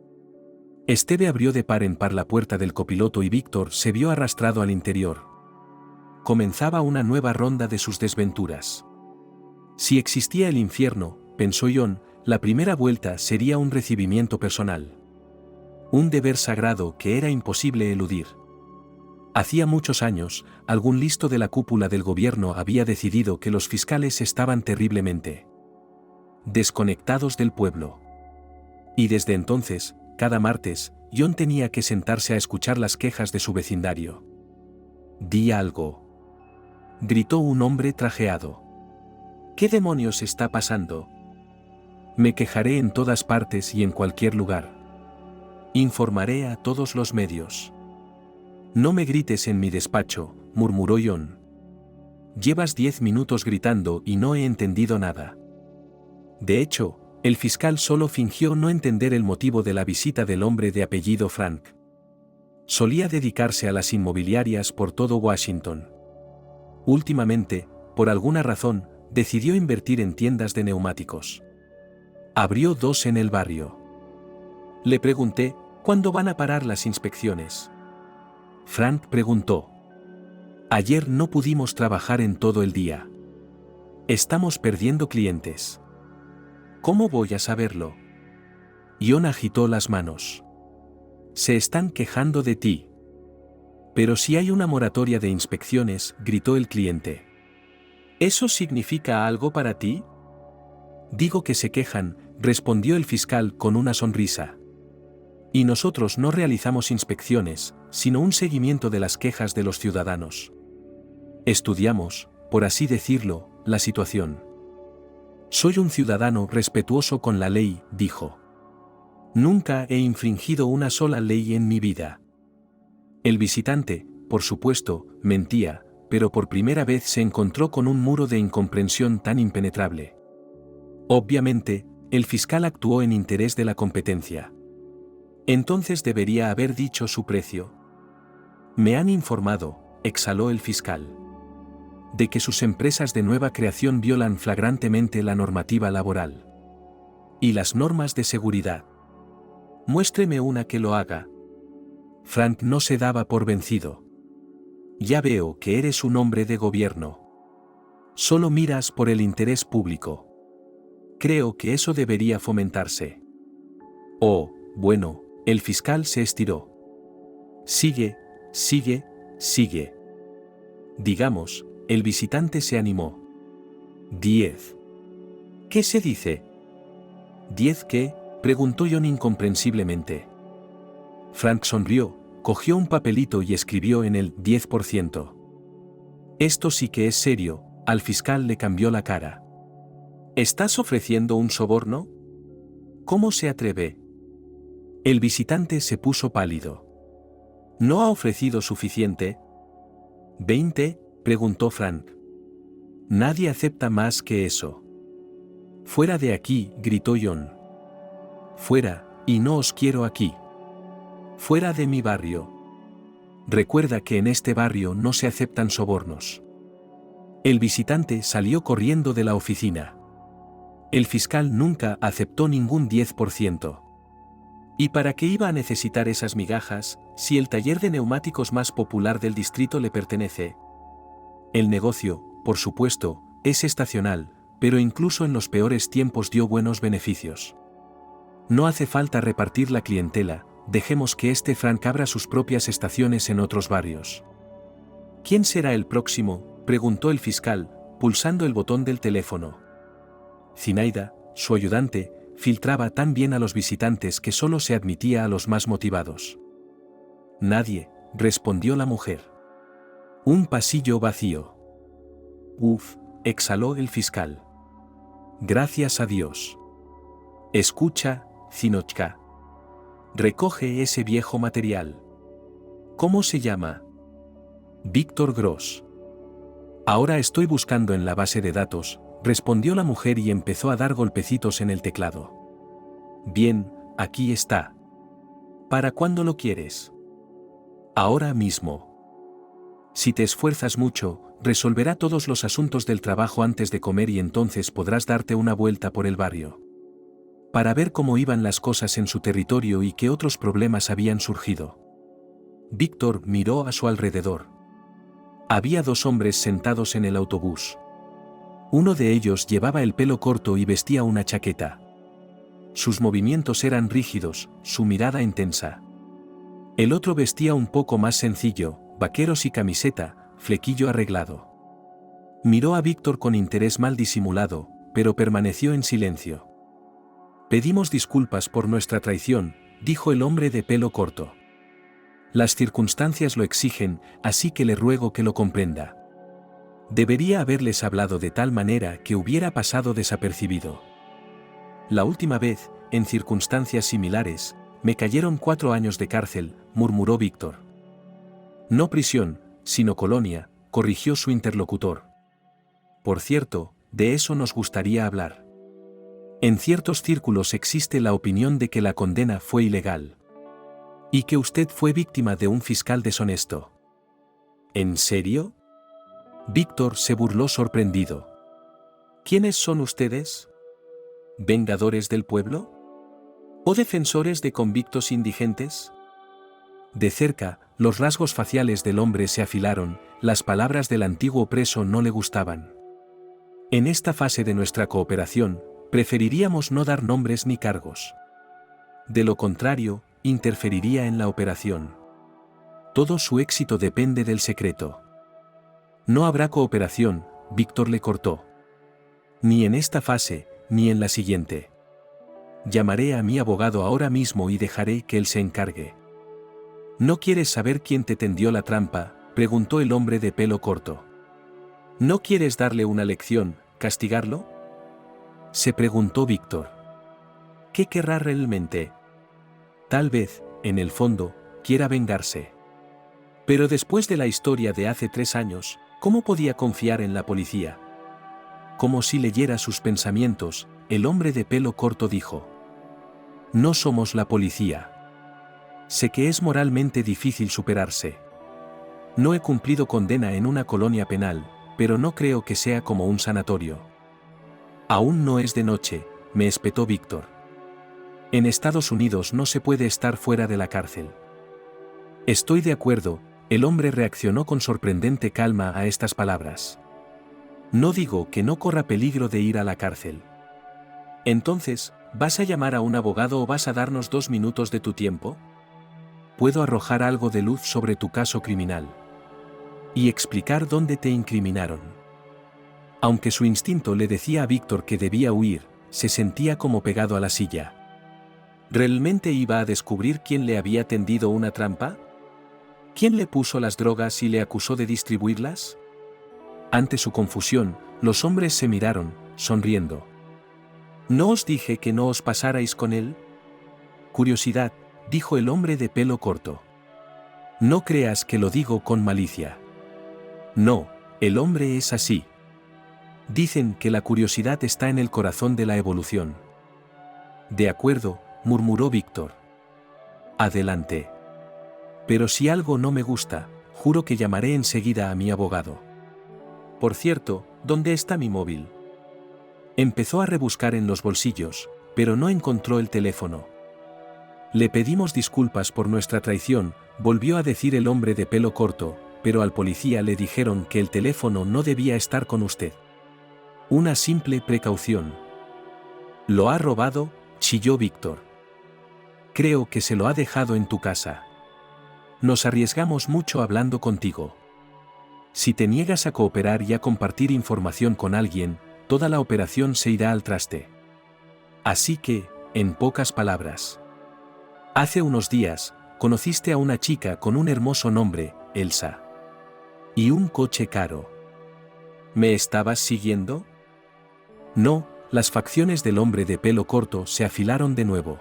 Esteve abrió de par en par la puerta del copiloto y Víctor se vio arrastrado al interior. Comenzaba una nueva ronda de sus desventuras. Si existía el infierno, pensó John, la primera vuelta sería un recibimiento personal. Un deber sagrado que era imposible eludir. Hacía muchos años, algún listo de la cúpula del gobierno había decidido que los fiscales estaban terriblemente desconectados del pueblo. Y desde entonces, cada martes, John tenía que sentarse a escuchar las quejas de su vecindario. «Di algo», gritó un hombre trajeado. «¿Qué demonios está pasando?» «Me quejaré en todas partes y en cualquier lugar. Informaré a todos los medios». «No me grites en mi despacho», murmuró John. «Llevas 10 minutos gritando y no he entendido nada». De hecho, el fiscal solo fingió no entender el motivo de la visita del hombre de apellido Frank. Solía dedicarse a las inmobiliarias por todo Washington. Últimamente, por alguna razón, decidió invertir en tiendas de neumáticos. Abrió 2 en el barrio. Le pregunté, ¿cuándo van a parar las inspecciones? Frank preguntó. Ayer no pudimos trabajar en todo el día. Estamos perdiendo clientes. ¿Cómo voy a saberlo? John agitó las manos. Se están quejando de ti. Pero si hay una moratoria de inspecciones, gritó el cliente. ¿Eso significa algo para ti? Digo que se quejan, respondió el fiscal con una sonrisa. Y nosotros no realizamos inspecciones, sino un seguimiento de las quejas de los ciudadanos. Estudiamos, por así decirlo, la situación. Soy un ciudadano respetuoso con la ley, dijo. Nunca he infringido una sola ley en mi vida. El visitante, por supuesto, mentía, pero por primera vez se encontró con un muro de incomprensión tan impenetrable. Obviamente, el fiscal actuó en interés de la competencia. Entonces debería haber dicho su precio. Me han informado, exhaló el fiscal, de que sus empresas de nueva creación violan flagrantemente la normativa laboral y las normas de seguridad. Muéstreme una que lo haga. Frank no se daba por vencido. Ya veo que eres un hombre de gobierno. Solo miras por el interés público. Creo que eso debería fomentarse. Oh, bueno, el fiscal se estiró. Sigue, sigue, sigue. Digamos, el visitante se animó. 10. ¿Qué se dice? ¿10 qué? Preguntó John incomprensiblemente. Frank sonrió, cogió un papelito y escribió en el 10%. Esto sí que es serio, al fiscal le cambió la cara. ¿Estás ofreciendo un soborno? ¿Cómo se atreve? El visitante se puso pálido. ¿No ha ofrecido suficiente? ¿20? Preguntó Frank. Nadie acepta más que eso. Fuera de aquí, gritó John. Fuera, y no os quiero aquí. Fuera de mi barrio. Recuerda que en este barrio no se aceptan sobornos. El visitante salió corriendo de la oficina. El fiscal nunca aceptó ningún 10%. ¿Y para qué iba a necesitar esas migajas, si el taller de neumáticos más popular del distrito le pertenece? El negocio, por supuesto, es estacional, pero incluso en los peores tiempos dio buenos beneficios. No hace falta repartir la clientela, dejemos que este Frank abra sus propias estaciones en otros barrios. ¿Quién será el próximo?, preguntó el fiscal, pulsando el botón del teléfono. Zinaida, su ayudante, filtraba tan bien a los visitantes que solo se admitía a los más motivados. Nadie, respondió la mujer. Un pasillo vacío. Uf, exhaló el fiscal. Gracias a Dios. Escucha, Zinochka. Recoge ese viejo material. ¿Cómo se llama? Víctor Gross. Ahora estoy buscando en la base de datos, respondió la mujer y empezó a dar golpecitos en el teclado. Bien, aquí está. ¿Para cuándo lo quieres? Ahora mismo. Si te esfuerzas mucho, resolverá todos los asuntos del trabajo antes de comer y entonces podrás darte una vuelta por el barrio. Para ver cómo iban las cosas en su territorio y qué otros problemas habían surgido. Víctor miró a su alrededor. Había 2 hombres sentados en el autobús. Uno de ellos llevaba el pelo corto y vestía una chaqueta. Sus movimientos eran rígidos, su mirada intensa. El otro vestía un poco más sencillo, vaqueros y camiseta, flequillo arreglado. Miró a Víctor con interés mal disimulado, pero permaneció en silencio. Pedimos disculpas por nuestra traición, dijo el hombre de pelo corto. Las circunstancias lo exigen, así que le ruego que lo comprenda. Debería haberles hablado de tal manera que hubiera pasado desapercibido. La última vez, en circunstancias similares, me cayeron 4 años de cárcel, murmuró Víctor. No prisión, sino colonia, corrigió su interlocutor. Por cierto, de eso nos gustaría hablar. En ciertos círculos existe la opinión de que la condena fue ilegal. Y que usted fue víctima de un fiscal deshonesto. ¿En serio? Víctor se burló sorprendido. ¿Quiénes son ustedes? ¿Vengadores del pueblo? ¿O defensores de convictos indigentes? De cerca, los rasgos faciales del hombre se afilaron, las palabras del antiguo preso no le gustaban. En esta fase de nuestra cooperación, preferiríamos no dar nombres ni cargos. De lo contrario, interferiría en la operación. Todo su éxito depende del secreto. No habrá cooperación, Víctor le cortó. Ni en esta fase, ni en la siguiente. Llamaré a mi abogado ahora mismo y dejaré que él se encargue. ¿No quieres saber quién te tendió la trampa?, preguntó el hombre de pelo corto. ¿No quieres darle una lección, castigarlo?, se preguntó Víctor. ¿Qué querrá realmente? Tal vez, en el fondo, quiera vengarse. Pero después de la historia de hace 3 años, ¿cómo podía confiar en la policía? Como si leyera sus pensamientos, el hombre de pelo corto dijo: No somos la policía. Sé que es moralmente difícil superarse. No he cumplido condena en una colonia penal, pero no creo que sea como un sanatorio. Aún no es de noche, me espetó Víctor. En Estados Unidos no se puede estar fuera de la cárcel. Estoy de acuerdo, el hombre reaccionó con sorprendente calma a estas palabras. No digo que no corra peligro de ir a la cárcel. Entonces, ¿vas a llamar a un abogado o vas a darnos 2 minutos de tu tiempo? Puedo arrojar algo de luz sobre tu caso criminal. Y explicar dónde te incriminaron. Aunque su instinto le decía a Víctor que debía huir, se sentía como pegado a la silla. ¿Realmente iba a descubrir quién le había tendido una trampa? ¿Quién le puso las drogas y le acusó de distribuirlas? Ante su confusión, los hombres se miraron, sonriendo. ¿No os dije que no os pasarais con él? Curiosidad, dijo el hombre de pelo corto. No creas que lo digo con malicia. No, el hombre es así. Dicen que la curiosidad está en el corazón de la evolución. De acuerdo, murmuró Víctor. Adelante. Pero si algo no me gusta, juro que llamaré enseguida a mi abogado. Por cierto, ¿dónde está mi móvil? Empezó a rebuscar en los bolsillos, pero no encontró el teléfono. Le pedimos disculpas por nuestra traición, volvió a decir el hombre de pelo corto, pero al policía le dijeron que el teléfono no debía estar con usted. Una simple precaución. ¿Lo ha robado?, chilló Víctor. Creo que se lo ha dejado en tu casa. Nos arriesgamos mucho hablando contigo. Si te niegas a cooperar y a compartir información con alguien, toda la operación se irá al traste. Así que, en pocas palabras. Hace unos días, conociste a una chica con un hermoso nombre, Elsa. Y un coche caro. ¿Me estabas siguiendo? No, las facciones del hombre de pelo corto se afilaron de nuevo.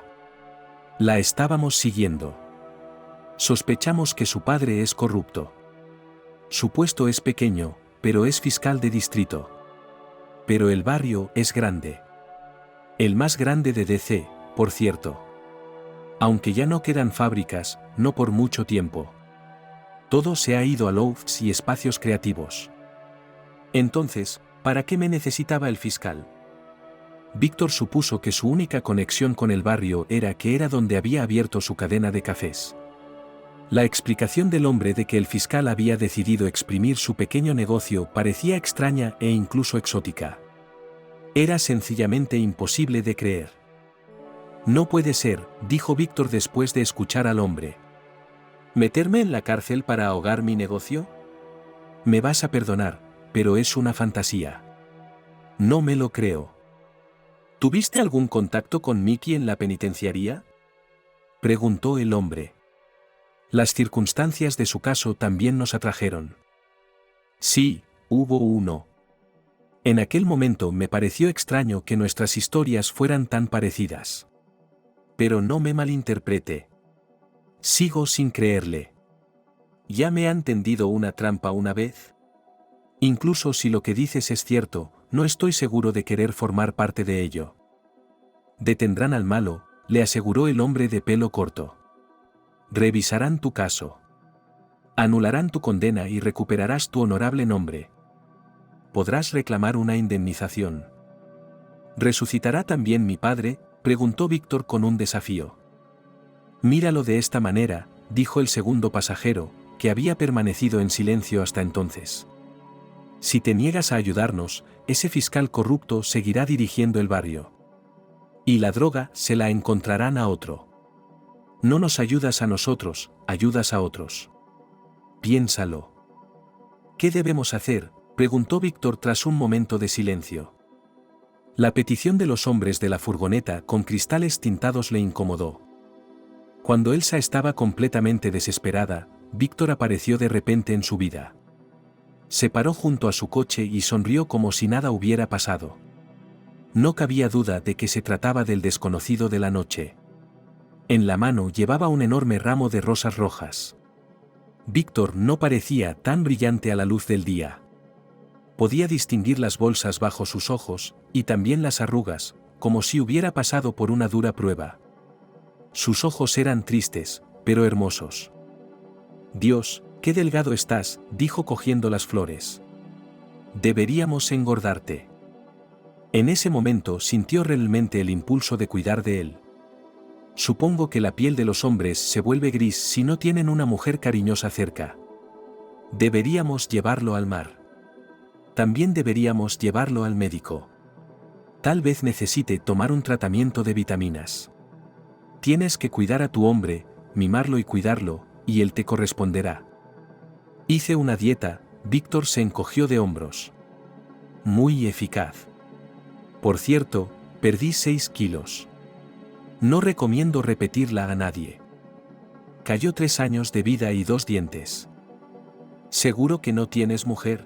La estábamos siguiendo. Sospechamos que su padre es corrupto. Su puesto es pequeño, pero es fiscal de distrito. Pero el barrio es grande. El más grande de DC, por cierto. Aunque ya no quedan fábricas, no por mucho tiempo. Todo se ha ido a lofts y espacios creativos. Entonces, ¿para qué me necesitaba el fiscal? Víctor supuso que su única conexión con el barrio era que era donde había abierto su cadena de cafés. La explicación del hombre de que el fiscal había decidido exprimir su pequeño negocio parecía extraña e incluso exótica. Era sencillamente imposible de creer. No puede ser, dijo Víctor después de escuchar al hombre. ¿Meterme en la cárcel para ahogar mi negocio? Me vas a perdonar, pero es una fantasía. No me lo creo. ¿Tuviste algún contacto con Mickey en la penitenciaría? Preguntó el hombre. Las circunstancias de su caso también nos atrajeron. Sí, hubo uno. En aquel momento me pareció extraño que nuestras historias fueran tan parecidas. Pero no me malinterprete. Sigo sin creerle. ¿Ya me han tendido una trampa una vez? Incluso si lo que dices es cierto, no estoy seguro de querer formar parte de ello. Detendrán al malo, le aseguró el hombre de pelo corto. Revisarán tu caso. Anularán tu condena y recuperarás tu honorable nombre. Podrás reclamar una indemnización. ¿Resucitará también mi padre?, preguntó Víctor con un desafío. Míralo de esta manera, dijo el segundo pasajero, que había permanecido en silencio hasta entonces. Si te niegas a ayudarnos, ese fiscal corrupto seguirá dirigiendo el barrio. Y la droga se la encontrarán a otro. No nos ayudas a nosotros, ayudas a otros. Piénsalo. ¿Qué debemos hacer?, preguntó Víctor tras un momento de silencio. La petición de los hombres de la furgoneta con cristales tintados le incomodó. Cuando Elsa estaba completamente desesperada, Víctor apareció de repente en su vida. Se paró junto a su coche y sonrió como si nada hubiera pasado. No cabía duda de que se trataba del desconocido de la noche. En la mano llevaba un enorme ramo de rosas rojas. Víctor no parecía tan brillante a la luz del día. Podía distinguir las bolsas bajo sus ojos, y también las arrugas, como si hubiera pasado por una dura prueba. Sus ojos eran tristes, pero hermosos. Dios, qué delgado estás, dijo cogiendo las flores. Deberíamos engordarte. En ese momento sintió realmente el impulso de cuidar de él. Supongo que la piel de los hombres se vuelve gris si no tienen una mujer cariñosa cerca. Deberíamos llevarlo al mar. También deberíamos llevarlo al médico. Tal vez necesite tomar un tratamiento de vitaminas. Tienes que cuidar a tu hombre, mimarlo y cuidarlo, y él te corresponderá. Hice una dieta, Víctor se encogió de hombros. Muy eficaz. Por cierto, perdí 6 kilos. No recomiendo repetirla a nadie. Cayó 3 años de vida y 2 dientes. ¿Seguro que no tienes mujer?,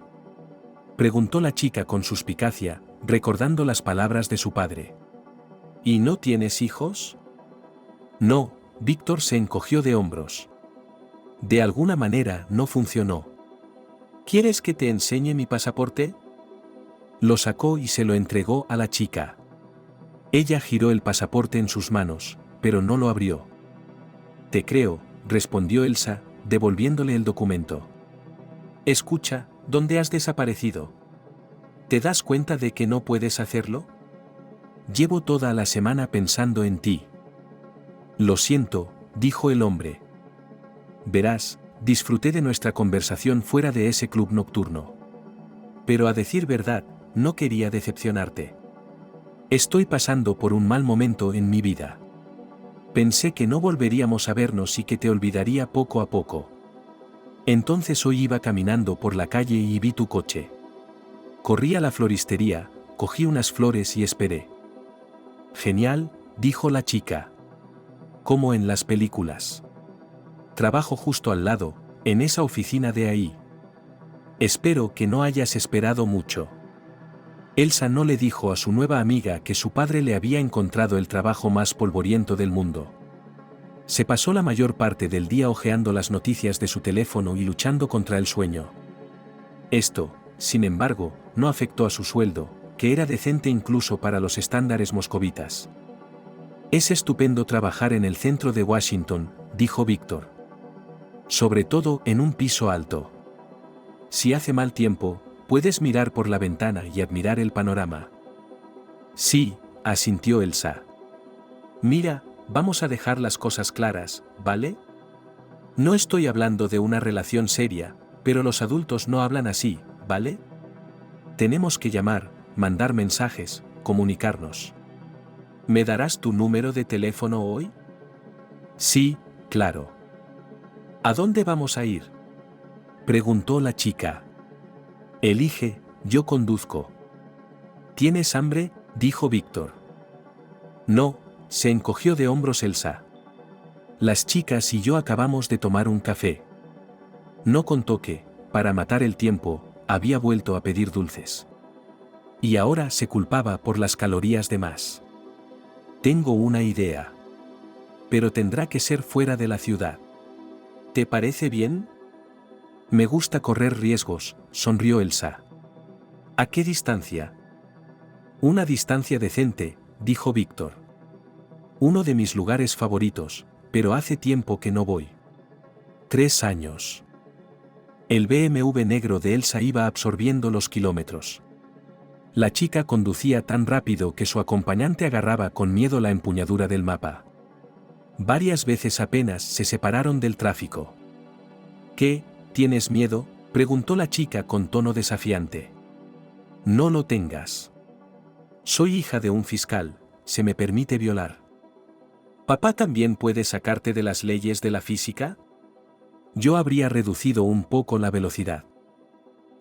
preguntó la chica con suspicacia, recordando las palabras de su padre. ¿Y no tienes hijos? No, Víctor se encogió de hombros. De alguna manera no funcionó. ¿Quieres que te enseñe mi pasaporte? Lo sacó y se lo entregó a la chica. Ella giró el pasaporte en sus manos, pero no lo abrió. Te creo, respondió Elsa, devolviéndole el documento. Escucha, ¿dónde has desaparecido? ¿Te das cuenta de que no puedes hacerlo? Llevo toda la semana pensando en ti. Lo siento, dijo el hombre. Verás, disfruté de nuestra conversación fuera de ese club nocturno. Pero a decir verdad, no quería decepcionarte. Estoy pasando por un mal momento en mi vida. Pensé que no volveríamos a vernos y que te olvidaría poco a poco. Entonces hoy iba caminando por la calle y vi tu coche. Corrí a la floristería, cogí unas flores y esperé. Genial, dijo la chica. Como en las películas. Trabajo justo al lado, en esa oficina de ahí. Espero que no hayas esperado mucho. Elsa no le dijo a su nueva amiga que su padre le había encontrado el trabajo más polvoriento del mundo. Se pasó la mayor parte del día hojeando las noticias de su teléfono y luchando contra el sueño. Esto, sin embargo, no afectó a su sueldo, que era decente incluso para los estándares moscovitas. Es estupendo trabajar en el centro de Washington, dijo Víctor. Sobre todo en un piso alto. Si hace mal tiempo, puedes mirar por la ventana y admirar el panorama. Sí, asintió Elsa. Mira, vamos a dejar las cosas claras, ¿vale? No estoy hablando de una relación seria, pero los adultos no hablan así, ¿vale? Tenemos que llamar, mandar mensajes, comunicarnos. ¿Me darás tu número de teléfono hoy? Sí, claro. ¿A dónde vamos a ir?, preguntó la chica. Elige, yo conduzco. ¿Tienes hambre?, dijo Víctor. No, se encogió de hombros Elsa. Las chicas y yo acabamos de tomar un café. No contó que, para matar el tiempo, había vuelto a pedir dulces. Y ahora se culpaba por las calorías de más. Tengo una idea. Pero tendrá que ser fuera de la ciudad. ¿Te parece bien? Me gusta correr riesgos, sonrió Elsa. ¿A qué distancia? Una distancia decente, dijo Víctor. Uno de mis lugares favoritos, pero hace tiempo que no voy. 3 años. El BMW negro de Elsa iba absorbiendo los kilómetros. La chica conducía tan rápido que su acompañante agarraba con miedo la empuñadura del mapa. Varias veces apenas se separaron del tráfico. ¿Qué, tienes miedo?, preguntó la chica con tono desafiante. No lo tengas. Soy hija de un fiscal, se me permite violar. ¿Papá también puede sacarte de las leyes de la física? Yo habría reducido un poco la velocidad.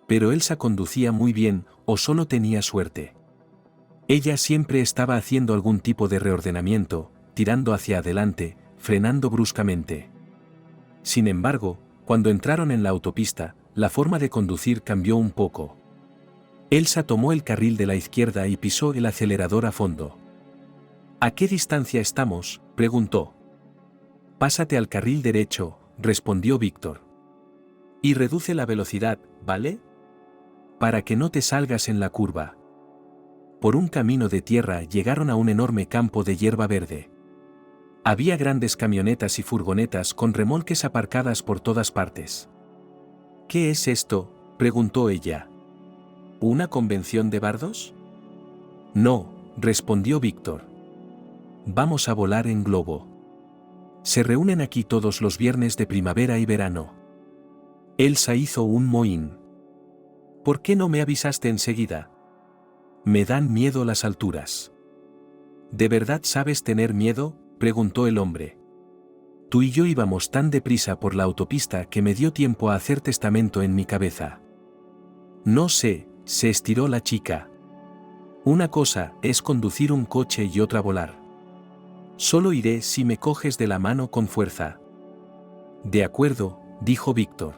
Pero Elsa conducía muy bien, o solo tenía suerte. Ella siempre estaba haciendo algún tipo de reordenamiento, tirando hacia adelante, frenando bruscamente. Sin embargo, cuando entraron en la autopista, la forma de conducir cambió un poco. Elsa tomó el carril de la izquierda y pisó el acelerador a fondo. ¿A qué distancia estamos?, preguntó. Pásate al carril derecho, respondió Víctor. Y reduce la velocidad, ¿vale? Para que no te salgas en la curva. Por un camino de tierra llegaron a un enorme campo de hierba verde. Había grandes camionetas y furgonetas con remolques aparcadas por todas partes. ¿Qué es esto?, preguntó ella. ¿Una convención de bardos? No, respondió Víctor. Vamos a volar en globo. Se reúnen aquí todos los viernes de primavera y verano. Elsa hizo un mohín. ¿Por qué no me avisaste enseguida? Me dan miedo las alturas. ¿De verdad sabes tener miedo?, preguntó el hombre. Tú y yo íbamos tan deprisa por la autopista que me dio tiempo a hacer testamento en mi cabeza. No sé, se estiró la chica. Una cosa es conducir un coche y otra volar. Solo iré si me coges de la mano con fuerza. De acuerdo, dijo Víctor.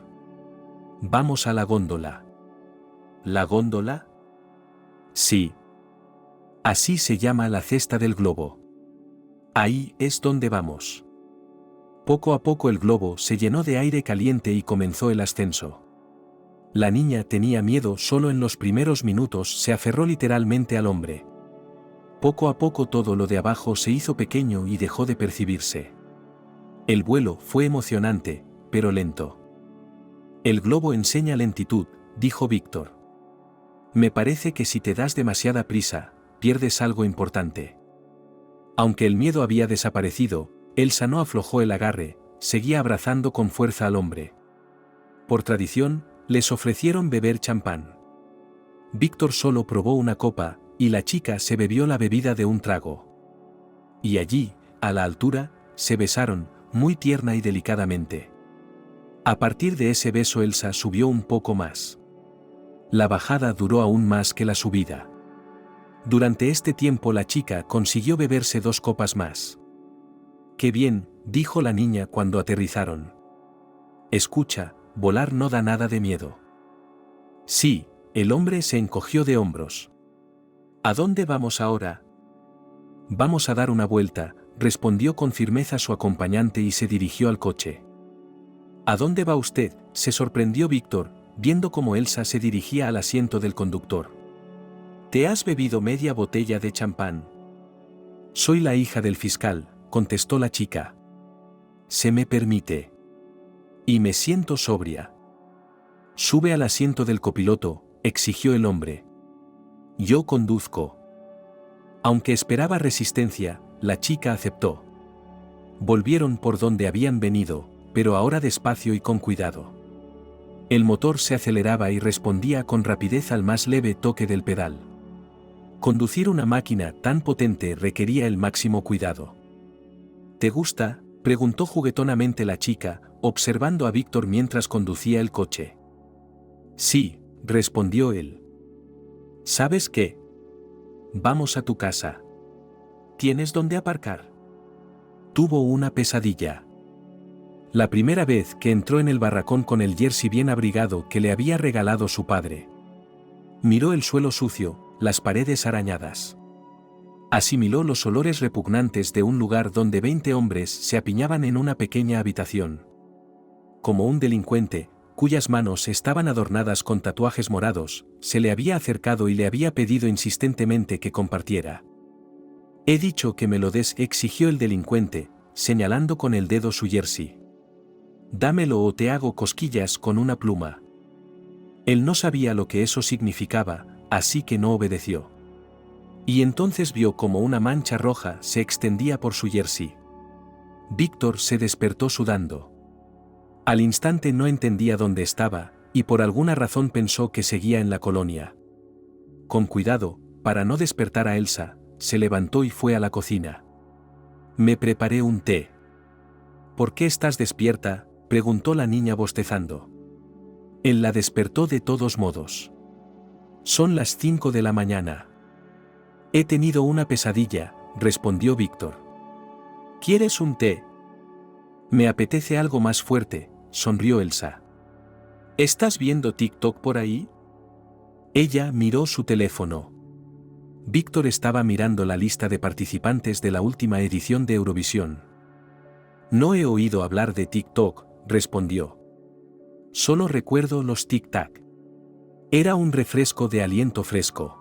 Vamos a la góndola. ¿La góndola? Sí. Así se llama la cesta del globo. Ahí es donde vamos. Poco a poco el globo se llenó de aire caliente y comenzó el ascenso. La niña tenía miedo solo en los primeros minutos, se aferró literalmente al hombre. Poco a poco todo lo de abajo se hizo pequeño y dejó de percibirse. El vuelo fue emocionante, pero lento. El globo enseña lentitud, dijo Víctor. Me parece que si te das demasiada prisa, pierdes algo importante. Aunque el miedo había desaparecido, Elsa no aflojó el agarre, seguía abrazando con fuerza al hombre. Por tradición, les ofrecieron beber champán. Víctor solo probó una copa, y la chica se bebió la bebida de un trago. Y allí, a la altura, se besaron, muy tierna y delicadamente. A partir de ese beso Elsa subió un poco más. La bajada duró aún más que la subida. Durante este tiempo la chica consiguió beberse 2 copas más. «Qué bien», dijo la niña cuando aterrizaron. «Escucha, volar no da nada de miedo». «Sí», el hombre se encogió de hombros. «¿A dónde vamos ahora?» «Vamos a dar una vuelta», respondió con firmeza su acompañante y se dirigió al coche. «¿A dónde va usted?», se sorprendió Víctor, viendo cómo Elsa se dirigía al asiento del conductor. «¿Te has bebido media botella de champán?» «Soy la hija del fiscal», contestó la chica. «Se me permite. Y me siento sobria». «Sube al asiento del copiloto», exigió el hombre. «Yo conduzco». Aunque esperaba resistencia, la chica aceptó. Volvieron por donde habían venido, pero ahora despacio y con cuidado. El motor se aceleraba y respondía con rapidez al más leve toque del pedal. Conducir una máquina tan potente requería el máximo cuidado. «¿Te gusta?», preguntó juguetonamente la chica, observando a Víctor mientras conducía el coche. Sí, respondió él. ¿Sabes qué? Vamos a tu casa. ¿Tienes dónde aparcar? Tuvo una pesadilla. La primera vez que entró en el barracón con el jersey bien abrigado que le había regalado su padre. Miró el suelo sucio, las paredes arañadas. Asimiló los olores repugnantes de un lugar donde 20 hombres se apiñaban en una pequeña habitación. Como un delincuente, cuyas manos estaban adornadas con tatuajes morados, se le había acercado y le había pedido insistentemente que compartiera. He dicho que me lo des, exigió el delincuente, señalando con el dedo su jersey. Dámelo o te hago cosquillas con una pluma. Él no sabía lo que eso significaba, así que no obedeció. Y entonces vio como una mancha roja se extendía por su jersey. Víctor se despertó sudando. Al instante no entendía dónde estaba, y por alguna razón pensó que seguía en la colonia. Con cuidado, para no despertar a Elsa, se levantó y fue a la cocina. Me preparé un té. ¿Por qué estás despierta?, preguntó la niña bostezando. Él la despertó de todos modos. Son las 5 de la mañana. He tenido una pesadilla, respondió Víctor. ¿Quieres un té? Me apetece algo más fuerte, sonrió Elsa. ¿Estás viendo TikTok por ahí? Ella miró su teléfono. Víctor estaba mirando la lista de participantes de la última edición de Eurovisión. No he oído hablar de TikTok, respondió. Solo recuerdo los tic-tac. Era un refresco de aliento fresco.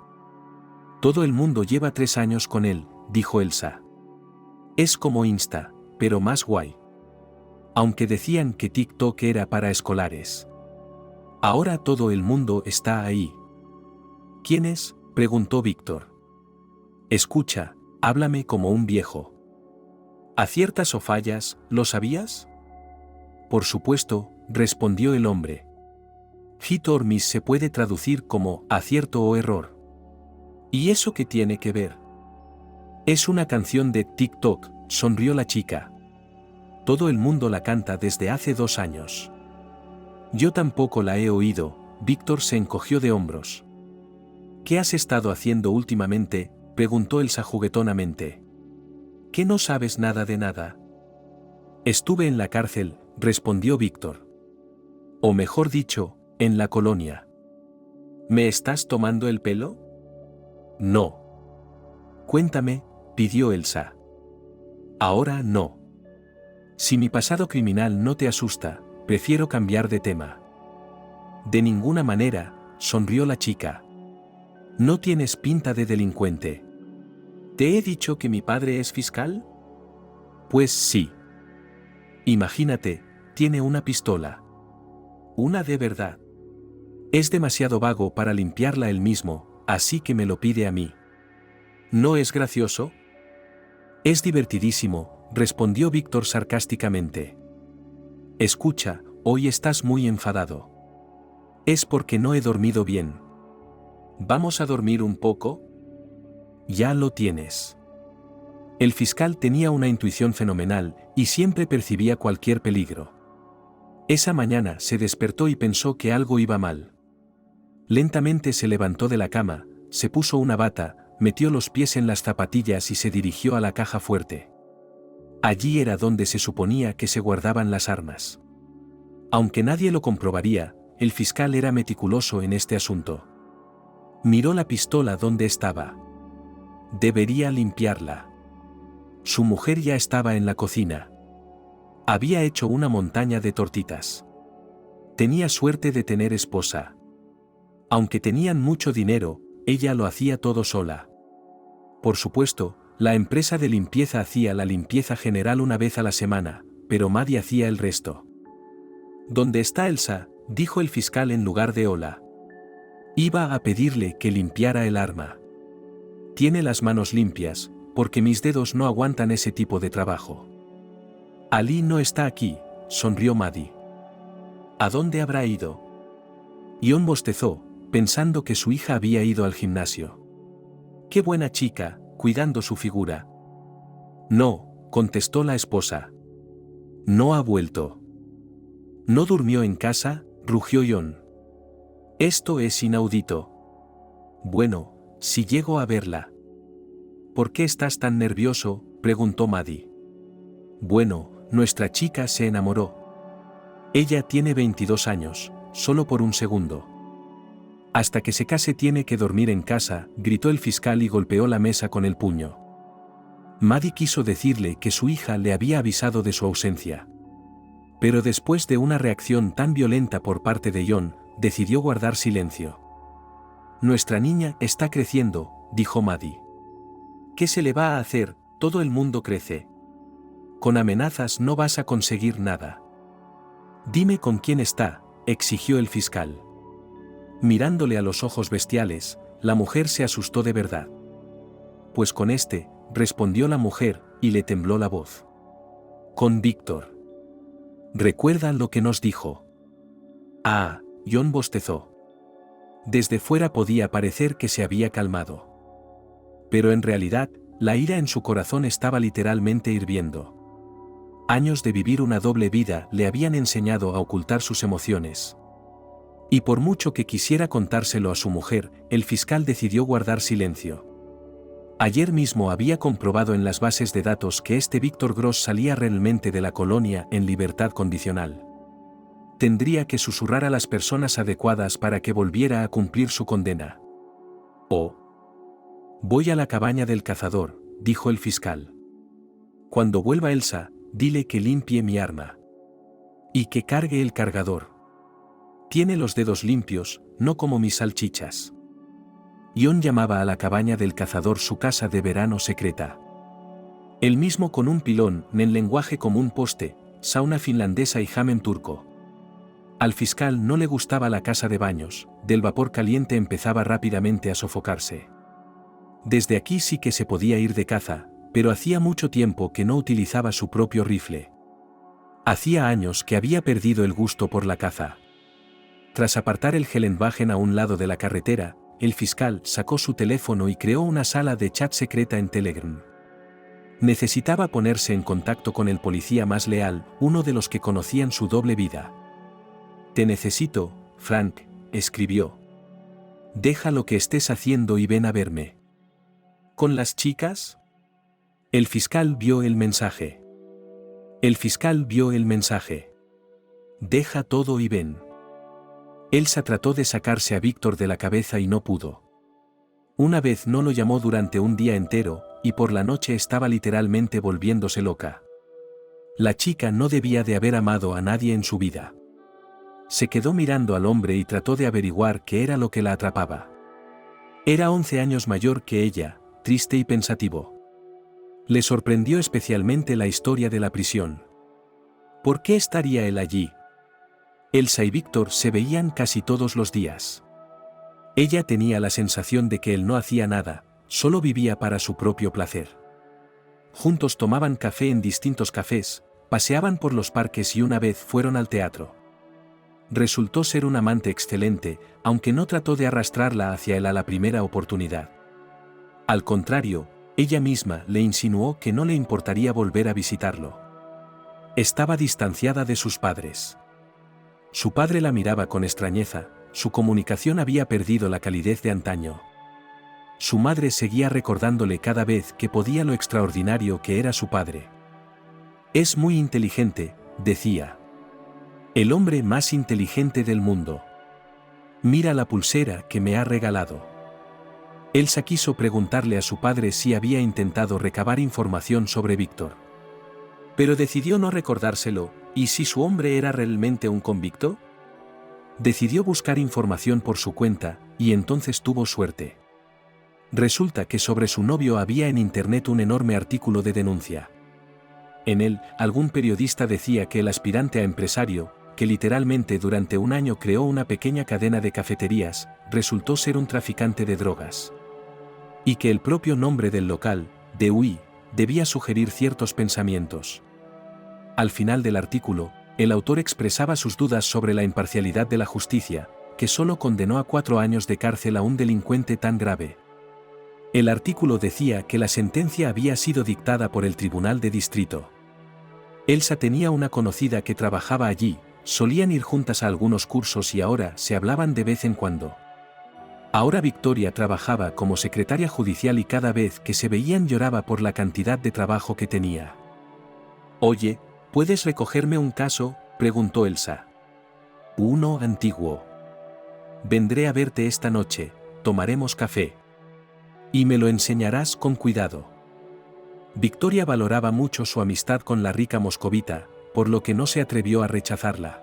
Todo el mundo lleva 3 años con él, dijo Elsa. Es como Insta, pero más guay. Aunque decían que TikTok era para escolares. Ahora todo el mundo está ahí. ¿Quién es?, preguntó Víctor. Escucha, háblame como un viejo. ¿Aciertas o fallas, lo sabías? Por supuesto, respondió el hombre. Hit or miss se puede traducir como acierto o error. ¿Y eso qué tiene que ver? Es una canción de TikTok, sonrió la chica. Todo el mundo la canta desde hace 2 años. Yo tampoco la he oído, Víctor se encogió de hombros. ¿Qué has estado haciendo últimamente?, preguntó Elsa juguetonamente. ¿Qué no sabes nada de nada? Estuve en la cárcel, respondió Víctor. O mejor dicho, en la colonia. ¿Me estás tomando el pelo? No. Cuéntame, pidió Elsa. Ahora no. Si mi pasado criminal no te asusta, prefiero cambiar de tema. De ninguna manera, sonrió la chica. No tienes pinta de delincuente. ¿Te he dicho que mi padre es fiscal? Pues sí. Imagínate, tiene una pistola. Una de verdad. Es demasiado vago para limpiarla él mismo, así que me lo pide a mí. ¿No es gracioso? Es divertidísimo, respondió Víctor sarcásticamente. Escucha, hoy estás muy enfadado. Es porque no he dormido bien. ¿Vamos a dormir un poco? Ya lo tienes. El fiscal tenía una intuición fenomenal y siempre percibía cualquier peligro. Esa mañana se despertó y pensó que algo iba mal. Lentamente se levantó de la cama, se puso una bata, metió los pies en las zapatillas y se dirigió a la caja fuerte. Allí era donde se suponía que se guardaban las armas. Aunque nadie lo comprobaría, el fiscal era meticuloso en este asunto. Miró la pistola donde estaba. Debería limpiarla. Su mujer ya estaba en la cocina. Había hecho una montaña de tortitas. Tenía suerte de tener esposa. Aunque tenían mucho dinero, ella lo hacía todo sola. Por supuesto, la empresa de limpieza hacía la limpieza general una vez a la semana, pero Maddie hacía el resto. ¿Dónde está Elsa?, dijo el fiscal en lugar de hola. Iba a pedirle que limpiara el arma. Tiene las manos limpias, porque mis dedos no aguantan ese tipo de trabajo. Ali no está aquí, sonrió Maddie. ¿A dónde habrá ido? Ion bostezó, pensando que su hija había ido al gimnasio. Qué buena chica, cuidando su figura. No, contestó la esposa. No ha vuelto. ¿No durmió en casa?, rugió John. Esto es inaudito. Bueno, si llego a verla. ¿Por qué estás tan nervioso?, preguntó Maddie. Bueno, nuestra chica se enamoró. Ella tiene 22 años, solo por un segundo. Hasta que se case tiene que dormir en casa, gritó el fiscal y golpeó la mesa con el puño. Maddie quiso decirle que su hija le había avisado de su ausencia. Pero después de una reacción tan violenta por parte de John, decidió guardar silencio. Nuestra niña está creciendo, dijo Maddie. ¿Qué se le va a hacer? Todo el mundo crece. Con amenazas no vas a conseguir nada. Dime con quién está, exigió el fiscal. Mirándole a los ojos bestiales, la mujer se asustó de verdad. Pues con este, respondió la mujer, y le tembló la voz. Con Víctor. ¿Recuerda lo que nos dijo? Ah, John bostezó. Desde fuera podía parecer que se había calmado. Pero en realidad, la ira en su corazón estaba literalmente hirviendo. Años de vivir una doble vida le habían enseñado a ocultar sus emociones. Y por mucho que quisiera contárselo a su mujer, el fiscal decidió guardar silencio. Ayer mismo había comprobado en las bases de datos que este Víctor Gross salía realmente de la colonia en libertad condicional. Tendría que susurrar a las personas adecuadas para que volviera a cumplir su condena. Oh. Voy a la cabaña del cazador, dijo el fiscal. Cuando vuelva Elsa, dile que limpie mi arma. Y que cargue el cargador. Tiene los dedos limpios, no como mis salchichas. John llamaba a la cabaña del cazador su casa de verano secreta. El mismo con un pilón, en lenguaje común poste, sauna finlandesa y hammam turco. Al fiscal no le gustaba la casa de baños, del vapor caliente empezaba rápidamente a sofocarse. Desde aquí sí que se podía ir de caza, pero hacía mucho tiempo que no utilizaba su propio rifle. Hacía años que había perdido el gusto por la caza. Tras apartar el Geländewagen a un lado de la carretera, el fiscal sacó su teléfono y creó una sala de chat secreta en Telegram. Necesitaba ponerse en contacto con el policía más leal, uno de los que conocían su doble vida. Te necesito, Frank, escribió. Deja lo que estés haciendo y ven a verme. ¿Con las chicas? El fiscal vio el mensaje. Deja todo y ven. Elsa trató de sacarse a Víctor de la cabeza y no pudo. Una vez no lo llamó durante un día entero, y por la noche estaba literalmente volviéndose loca. La chica no debía de haber amado a nadie en su vida. Se quedó mirando al hombre y trató de averiguar qué era lo que la atrapaba. Era 11 años mayor que ella, triste y pensativo. Le sorprendió especialmente la historia de la prisión. ¿Por qué estaría él allí? Elsa y Víctor se veían casi todos los días. Ella tenía la sensación de que él no hacía nada, solo vivía para su propio placer. Juntos tomaban café en distintos cafés, paseaban por los parques y una vez fueron al teatro. Resultó ser un amante excelente, aunque no trató de arrastrarla hacia él a la primera oportunidad. Al contrario, ella misma le insinuó que no le importaría volver a visitarlo. Estaba distanciada de sus padres. Su padre la miraba con extrañeza, su comunicación había perdido la calidez de antaño. Su madre seguía recordándole cada vez que podía lo extraordinario que era su padre. Es muy inteligente, decía. El hombre más inteligente del mundo. Mira la pulsera que me ha regalado. Elsa quiso preguntarle a su padre si había intentado recabar información sobre Víctor. Pero decidió no recordárselo, ¿y si su hombre era realmente un convicto? Decidió buscar información por su cuenta, y entonces tuvo suerte. Resulta que sobre su novio había en internet un enorme artículo de denuncia. En él, algún periodista decía que el aspirante a empresario, que literalmente durante un año creó una pequeña cadena de cafeterías, resultó ser un traficante de drogas. Y que el propio nombre del local, Dewey, debía sugerir ciertos pensamientos. Al final del artículo, el autor expresaba sus dudas sobre la imparcialidad de la justicia, que solo condenó a 4 años de cárcel a un delincuente tan grave. El artículo decía que la sentencia había sido dictada por el Tribunal de Distrito. Elsa tenía una conocida que trabajaba allí, solían ir juntas a algunos cursos y ahora se hablaban de vez en cuando. Ahora Victoria trabajaba como secretaria judicial y cada vez que se veían lloraba por la cantidad de trabajo que tenía. «Oye, ¿puedes recogerme un caso?», preguntó Elsa. «Uno antiguo. Vendré a verte esta noche, tomaremos café. Y me lo enseñarás con cuidado». Victoria valoraba mucho su amistad con la rica moscovita, por lo que no se atrevió a rechazarla.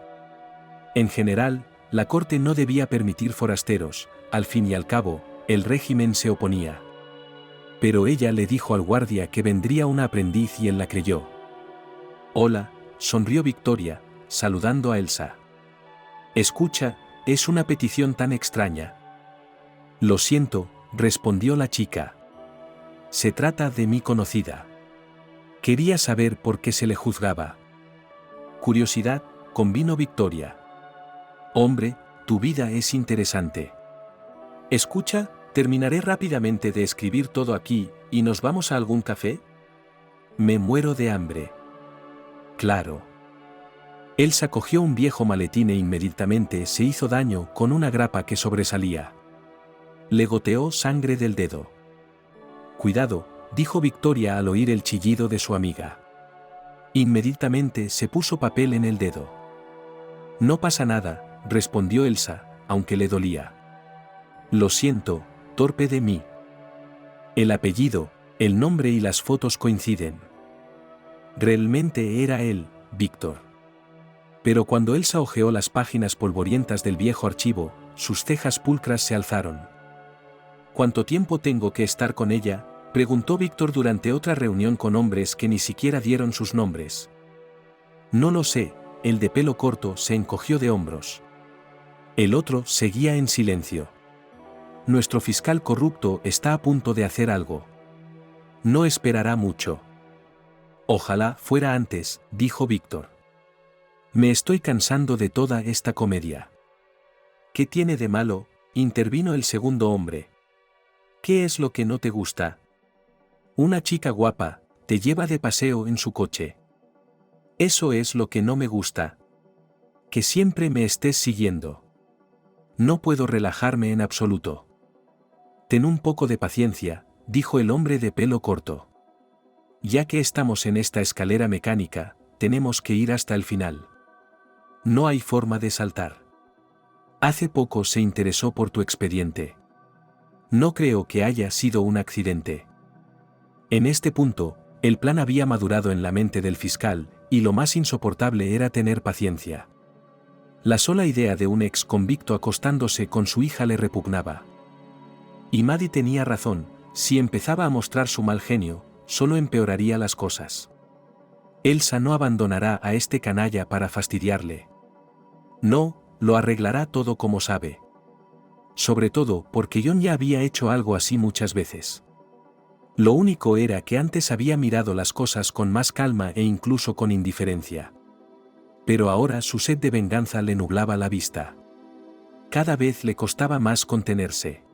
En general, la corte no debía permitir forasteros, al fin y al cabo, el régimen se oponía. Pero ella le dijo al guardia que vendría una aprendiz y él la creyó. «Hola», sonrió Victoria, saludando a Elsa. «Escucha, es una petición tan extraña». «Lo siento», respondió la chica. «Se trata de mi conocida. Quería saber por qué se le juzgaba». «Curiosidad», convino Victoria. «Hombre, tu vida es interesante. Escucha, terminaré rápidamente de escribir todo aquí, ¿y nos vamos a algún café?» «Me muero de hambre». «Claro». Elsa cogió un viejo maletín e inmediatamente se hizo daño con una grapa que sobresalía. Le goteó sangre del dedo. «Cuidado», dijo Victoria al oír el chillido de su amiga. Inmediatamente se puso papel en el dedo. «No pasa nada», respondió Elsa, aunque le dolía. «Lo siento, torpe de mí». El apellido, el nombre y las fotos coinciden. Realmente era él, Víctor. Pero cuando Elsa hojeó las páginas polvorientas del viejo archivo, sus cejas pulcras se alzaron. «¿Cuánto tiempo tengo que estar con ella?», preguntó Víctor durante otra reunión con hombres que ni siquiera dieron sus nombres. «No lo sé», el de pelo corto se encogió de hombros. El otro seguía en silencio. «Nuestro fiscal corrupto está a punto de hacer algo. No esperará mucho». «Ojalá fuera antes», dijo Víctor. «Me estoy cansando de toda esta comedia». «¿Qué tiene de malo?», intervino el segundo hombre. «¿Qué es lo que no te gusta?». «Una chica guapa, te lleva de paseo en su coche». «Eso es lo que no me gusta. Que siempre me estés siguiendo. No puedo relajarme en absoluto». «Ten un poco de paciencia», dijo el hombre de pelo corto. «Ya que estamos en esta escalera mecánica, tenemos que ir hasta el final. No hay forma de saltar. Hace poco se interesó por tu expediente. No creo que haya sido un accidente». En este punto, el plan había madurado en la mente del fiscal, y lo más insoportable era tener paciencia. La sola idea de un ex convicto acostándose con su hija le repugnaba. Y Maddie tenía razón, si empezaba a mostrar su mal genio, solo empeoraría las cosas. Elsa no abandonará a este canalla para fastidiarle. No, lo arreglará todo como sabe. Sobre todo porque John ya había hecho algo así muchas veces. Lo único era que antes había mirado las cosas con más calma e incluso con indiferencia. Pero ahora su sed de venganza le nublaba la vista. Cada vez le costaba más contenerse.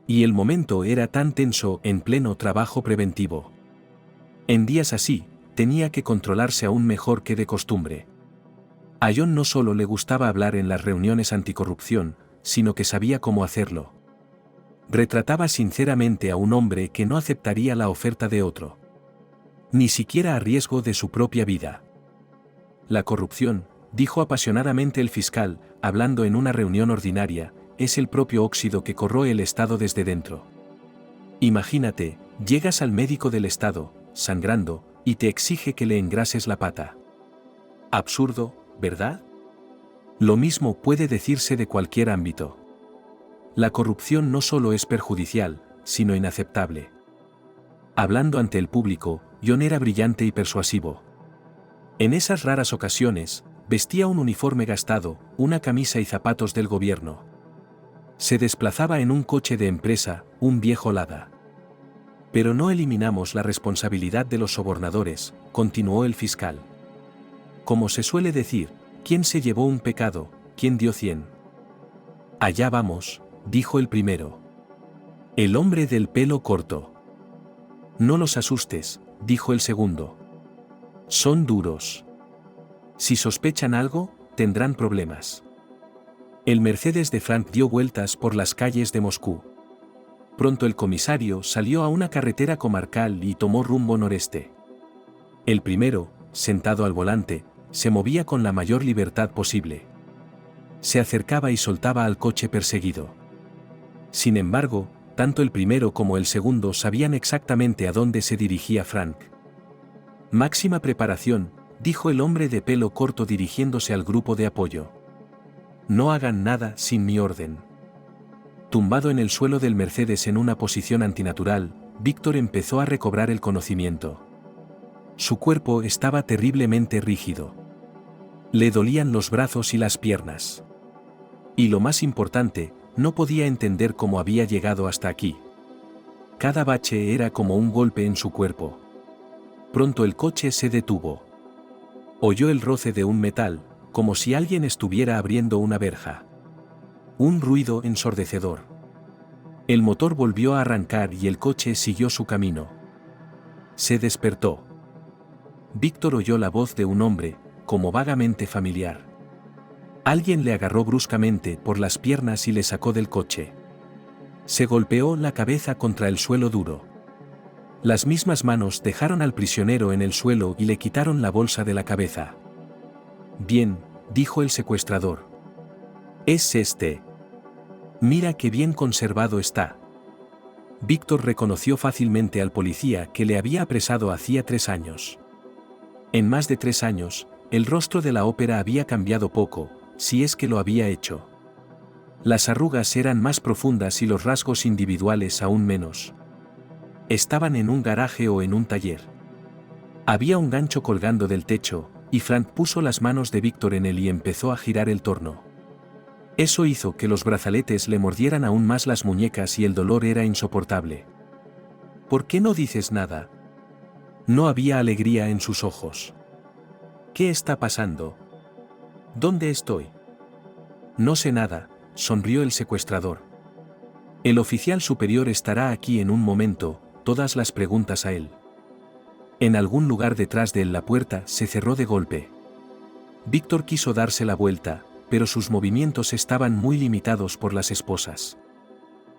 Y el momento era tan tenso en pleno trabajo preventivo. En días así, tenía que controlarse aún mejor que de costumbre. A John no solo le gustaba hablar en las reuniones anticorrupción, sino que sabía cómo hacerlo. Retrataba sinceramente a un hombre que no aceptaría la oferta de otro. Ni siquiera a riesgo de su propia vida. «La corrupción», dijo apasionadamente el fiscal, hablando en una reunión ordinaria, «es el propio óxido que corroe el Estado desde dentro. Imagínate, llegas al médico del Estado, sangrando, y te exige que le engrases la pata. Absurdo, ¿verdad? Lo mismo puede decirse de cualquier ámbito. La corrupción no solo es perjudicial, sino inaceptable». Hablando ante el público, John era brillante y persuasivo. En esas raras ocasiones, vestía un uniforme gastado, una camisa y zapatos del gobierno. Se desplazaba en un coche de empresa, un viejo Lada. «Pero no eliminamos la responsabilidad de los sobornadores», continuó el fiscal. «Como se suele decir, ¿quién se llevó un pecado, quién dio 100? «Allá vamos», dijo el primero. El hombre del pelo corto. «No los asustes», dijo el segundo. «Son duros. Si sospechan algo, tendrán problemas. El Mercedes de Frank dio vueltas por las calles de Moscú. Pronto el comisario salió a una carretera comarcal y tomó rumbo noreste. El primero, sentado al volante, se movía con la mayor libertad posible. Se acercaba y soltaba al coche perseguido. Sin embargo, tanto el primero como el segundo sabían exactamente a dónde se dirigía Frank. Máxima preparación, dijo el hombre de pelo corto dirigiéndose al grupo de apoyo. No hagan nada sin mi orden. Tumbado en el suelo del Mercedes en una posición antinatural, Víctor empezó a recobrar el conocimiento. Su cuerpo estaba terriblemente rígido. Le dolían los brazos y las piernas. Y lo más importante, no podía entender cómo había llegado hasta aquí. Cada bache era como un golpe en su cuerpo. Pronto el coche se detuvo. Oyó el roce de un metal, como si alguien estuviera abriendo una verja. Un ruido ensordecedor. El motor volvió a arrancar y el coche siguió su camino. Se despertó. Víctor oyó la voz de un hombre, como vagamente familiar. Alguien le agarró bruscamente por las piernas y le sacó del coche. Se golpeó la cabeza contra el suelo duro. Las mismas manos dejaron al prisionero en el suelo y le quitaron la bolsa de la cabeza. Bien, dijo el secuestrador. Es este. Mira qué bien conservado está. Víctor reconoció fácilmente al policía que le había apresado hacía 3 años. En más de 3 años, el rostro de la ópera había cambiado poco, si es que lo había hecho. Las arrugas eran más profundas y los rasgos individuales aún menos. Estaban en un garaje o en un taller. Había un gancho colgando del techo, y Frank puso las manos de Víctor en él y empezó a girar el torno. Eso hizo que los brazaletes le mordieran aún más las muñecas y el dolor era insoportable. ¿Por qué no dices nada? No había alegría en sus ojos. ¿Qué está pasando? ¿Dónde estoy? No sé nada, sonrió el secuestrador. El oficial superior estará aquí en un momento, todas las preguntas a él. En algún lugar detrás de él la puerta se cerró de golpe. Víctor quiso darse la vuelta, pero sus movimientos estaban muy limitados por las esposas.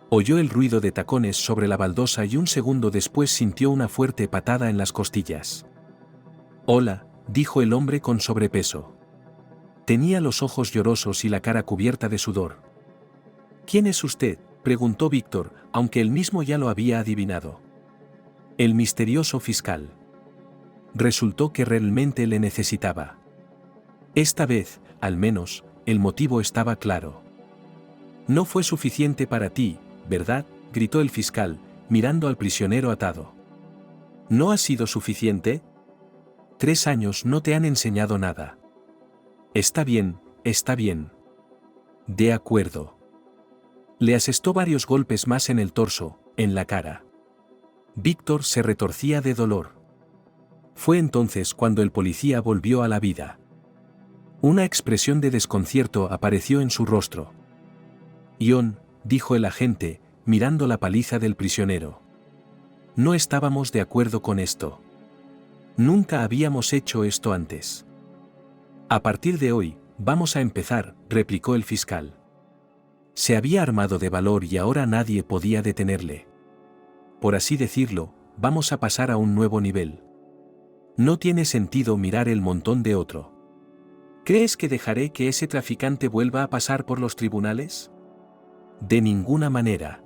Oyó el ruido de tacones sobre la baldosa y un segundo después sintió una fuerte patada en las costillas. Hola, dijo el hombre con sobrepeso. Tenía los ojos llorosos y la cara cubierta de sudor. ¿Quién es usted?, preguntó Víctor, aunque él mismo ya lo había adivinado. El misterioso fiscal. Resultó que realmente le necesitaba. Esta vez, al menos, el motivo estaba claro. No fue suficiente para ti, ¿verdad?, gritó el fiscal, mirando al prisionero atado. ¿No ha sido suficiente? 3 años no te han enseñado nada. Está bien, está bien. De acuerdo. Le asestó varios golpes más en el torso, en la cara. Víctor se retorcía de dolor. Fue entonces cuando el policía volvió a la vida. Una expresión de desconcierto apareció en su rostro. Ion, dijo el agente, mirando la paliza del prisionero. No estábamos de acuerdo con esto. Nunca habíamos hecho esto antes. A partir de hoy, vamos a empezar, replicó el fiscal. Se había armado de valor y ahora nadie podía detenerle. Por así decirlo, vamos a pasar a un nuevo nivel. No tiene sentido mirar el montón de otro. ¿Crees que dejaré que ese traficante vuelva a pasar por los tribunales? De ninguna manera.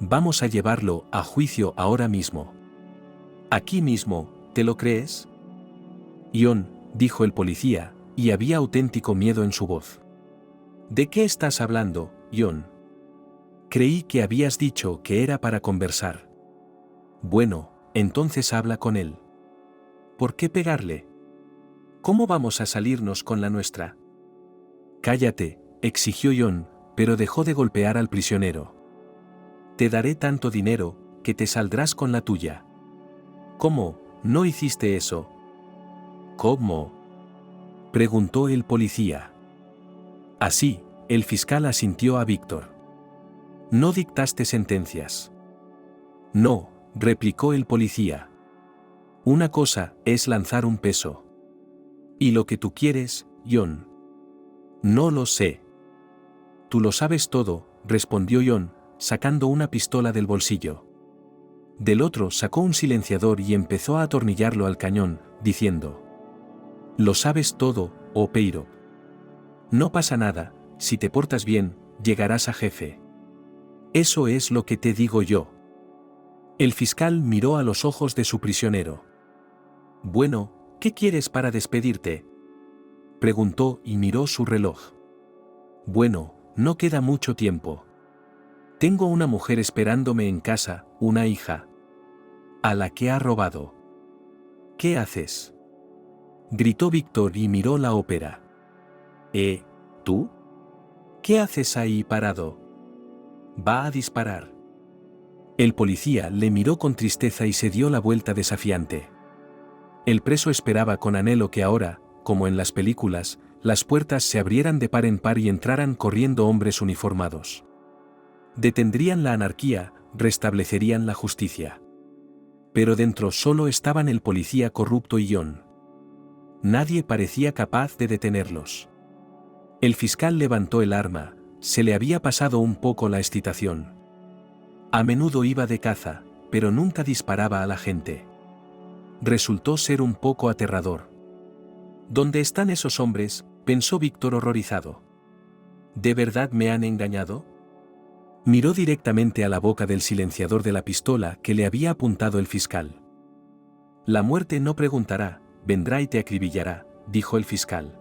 Vamos a llevarlo a juicio ahora mismo. Aquí mismo, ¿te lo crees? Ion, dijo el policía, y había auténtico miedo en su voz. ¿De qué estás hablando, Ion? Creí que habías dicho que era para conversar. Bueno, entonces habla con él. ¿Por qué pegarle? ¿Cómo vamos a salirnos con la nuestra? Cállate, exigió Ion, pero dejó de golpear al prisionero. Te daré tanto dinero, que te saldrás con la tuya. ¿Cómo, no hiciste eso? ¿Cómo?, preguntó el policía. Así, el fiscal asintió a Víctor. No dictaste sentencias. No, replicó el policía. Una cosa es lanzar un peso. Y lo que tú quieres, Ion. No lo sé. Tú lo sabes todo, respondió John, sacando una pistola del bolsillo. Del otro sacó un silenciador y empezó a atornillarlo al cañón, diciendo: Lo sabes todo, Opeiro. No pasa nada, si te portas bien, llegarás a jefe. Eso es lo que te digo yo. El fiscal miró a los ojos de su prisionero. Bueno, ¿qué quieres para despedirte? Preguntó y miró su reloj. Bueno, no queda mucho tiempo. Tengo una mujer esperándome en casa, una hija. A la que ha robado. ¿Qué haces? Gritó Víctor y miró la ópera. ¿Tú? ¿Qué haces ahí parado? Va a disparar. El policía le miró con tristeza y se dio la vuelta desafiante. El preso esperaba con anhelo que ahora, como en las películas, las puertas se abrieran de par en par y entraran corriendo hombres uniformados. Detendrían la anarquía, restablecerían la justicia. Pero dentro solo estaban el policía corrupto y John. Nadie parecía capaz de detenerlos. El fiscal levantó el arma, se le había pasado un poco la excitación. A menudo iba de caza, pero nunca disparaba a la gente. Resultó ser un poco aterrador. ¿Dónde están esos hombres?, pensó Víctor horrorizado. ¿De verdad me han engañado? Miró directamente a la boca del silenciador de la pistola que le había apuntado el fiscal. La muerte no preguntará, vendrá y te acribillará, dijo el fiscal.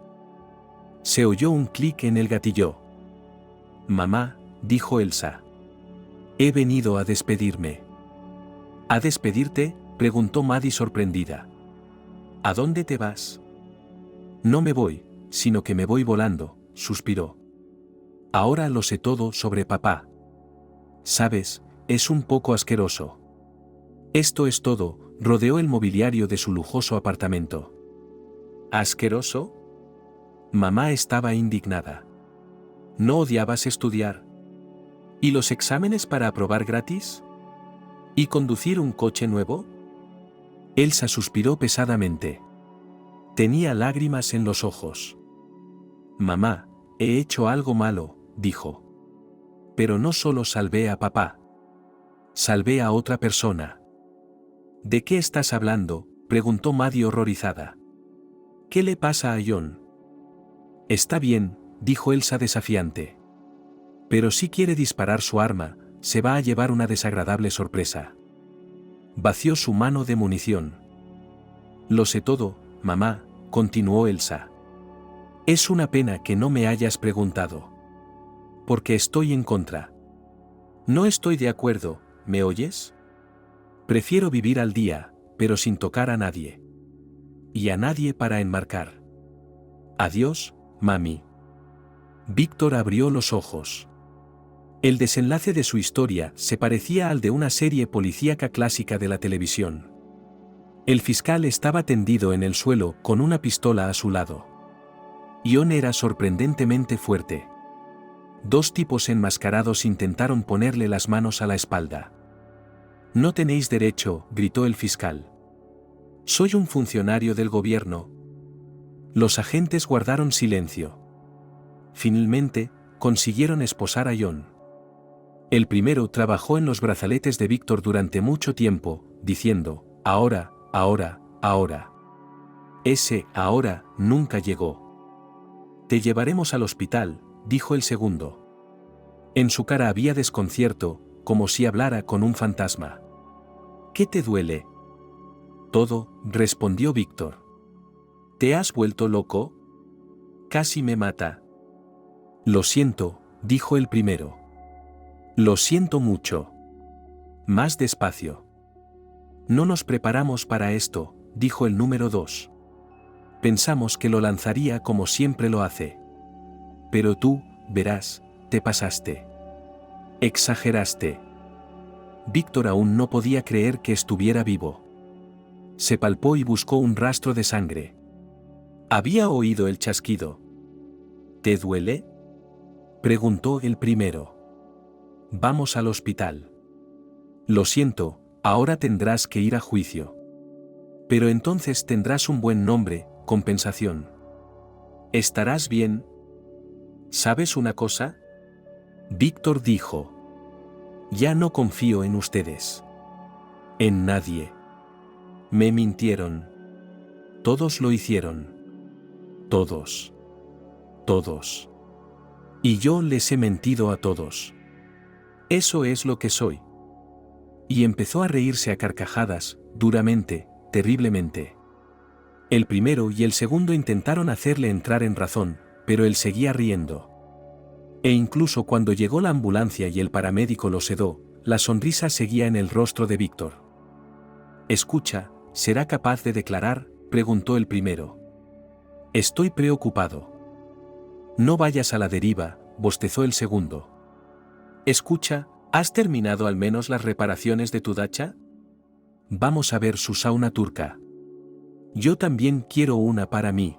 Se oyó un clic en el gatillo. Mamá, dijo Elsa. He venido a despedirme. ¿A despedirte?, preguntó Maddie sorprendida. ¿A dónde te vas? No me voy, sino que me voy volando, suspiró. Ahora lo sé todo sobre papá. Sabes, es un poco asqueroso. Esto es todo, rodeó el mobiliario de su lujoso apartamento. ¿Asqueroso? Mamá estaba indignada. ¿No odiabas estudiar? ¿Y los exámenes para aprobar gratis? ¿Y conducir un coche nuevo? Elsa suspiró pesadamente. Tenía lágrimas en los ojos. Mamá, he hecho algo malo, dijo. Pero no solo salvé a papá. Salvé a otra persona. ¿De qué estás hablando?, preguntó Maddie horrorizada. ¿Qué le pasa a John? Está bien, dijo Elsa desafiante. Pero si quiere disparar su arma, se va a llevar una desagradable sorpresa. Vació su mano de munición. Lo sé todo, mamá, continuó Elsa. Es una pena que no me hayas preguntado. Porque estoy en contra. No estoy de acuerdo, ¿me oyes? Prefiero vivir al día, pero sin tocar a nadie. Y a nadie para enmarcar. Adiós, mami. Víctor abrió los ojos. El desenlace de su historia se parecía al de una serie policíaca clásica de la televisión. El fiscal estaba tendido en el suelo con una pistola a su lado. John era sorprendentemente fuerte. Dos tipos enmascarados intentaron ponerle las manos a la espalda. No tenéis derecho, gritó el fiscal. Soy un funcionario del gobierno. Los agentes guardaron silencio. Finalmente, consiguieron esposar a John. El primero trabajó en los brazaletes de Víctor durante mucho tiempo, diciendo, ahora, ahora, ahora. Ese ahora nunca llegó. Te llevaremos al hospital, dijo el segundo. En su cara había desconcierto, como si hablara con un fantasma. ¿Qué te duele? Todo, respondió Víctor. ¿Te has vuelto loco? Casi me mata. Lo siento, dijo el primero. Lo siento mucho. Más despacio. No nos preparamos para esto, dijo el número 2. Pensamos que lo lanzaría como siempre lo hace. Pero tú, verás, te pasaste. Exageraste. Víctor aún no podía creer que estuviera vivo. Se palpó y buscó un rastro de sangre. Había oído el chasquido. ¿Te duele?, preguntó el primero. Vamos al hospital. Lo siento, ahora tendrás que ir a juicio. Pero entonces tendrás un buen nombre, compensación. ¿Estarás bien? ¿Sabes una cosa? Víctor dijo. Ya no confío en ustedes. En nadie. Me mintieron. Todos lo hicieron. Todos. Todos. Y yo les he mentido a todos. Eso es lo que soy. Y empezó a reírse a carcajadas, duramente, terriblemente. El primero y el segundo intentaron hacerle entrar en razón, pero él seguía riendo. E incluso cuando llegó la ambulancia y el paramédico lo sedó, la sonrisa seguía en el rostro de Víctor. Escucha, ¿será capaz de declarar?, preguntó el primero. Estoy preocupado. No vayas a la deriva, bostezó el segundo. Escucha, ¿has terminado al menos las reparaciones de tu dacha? Vamos a ver su sauna turca. Yo también quiero una para mí.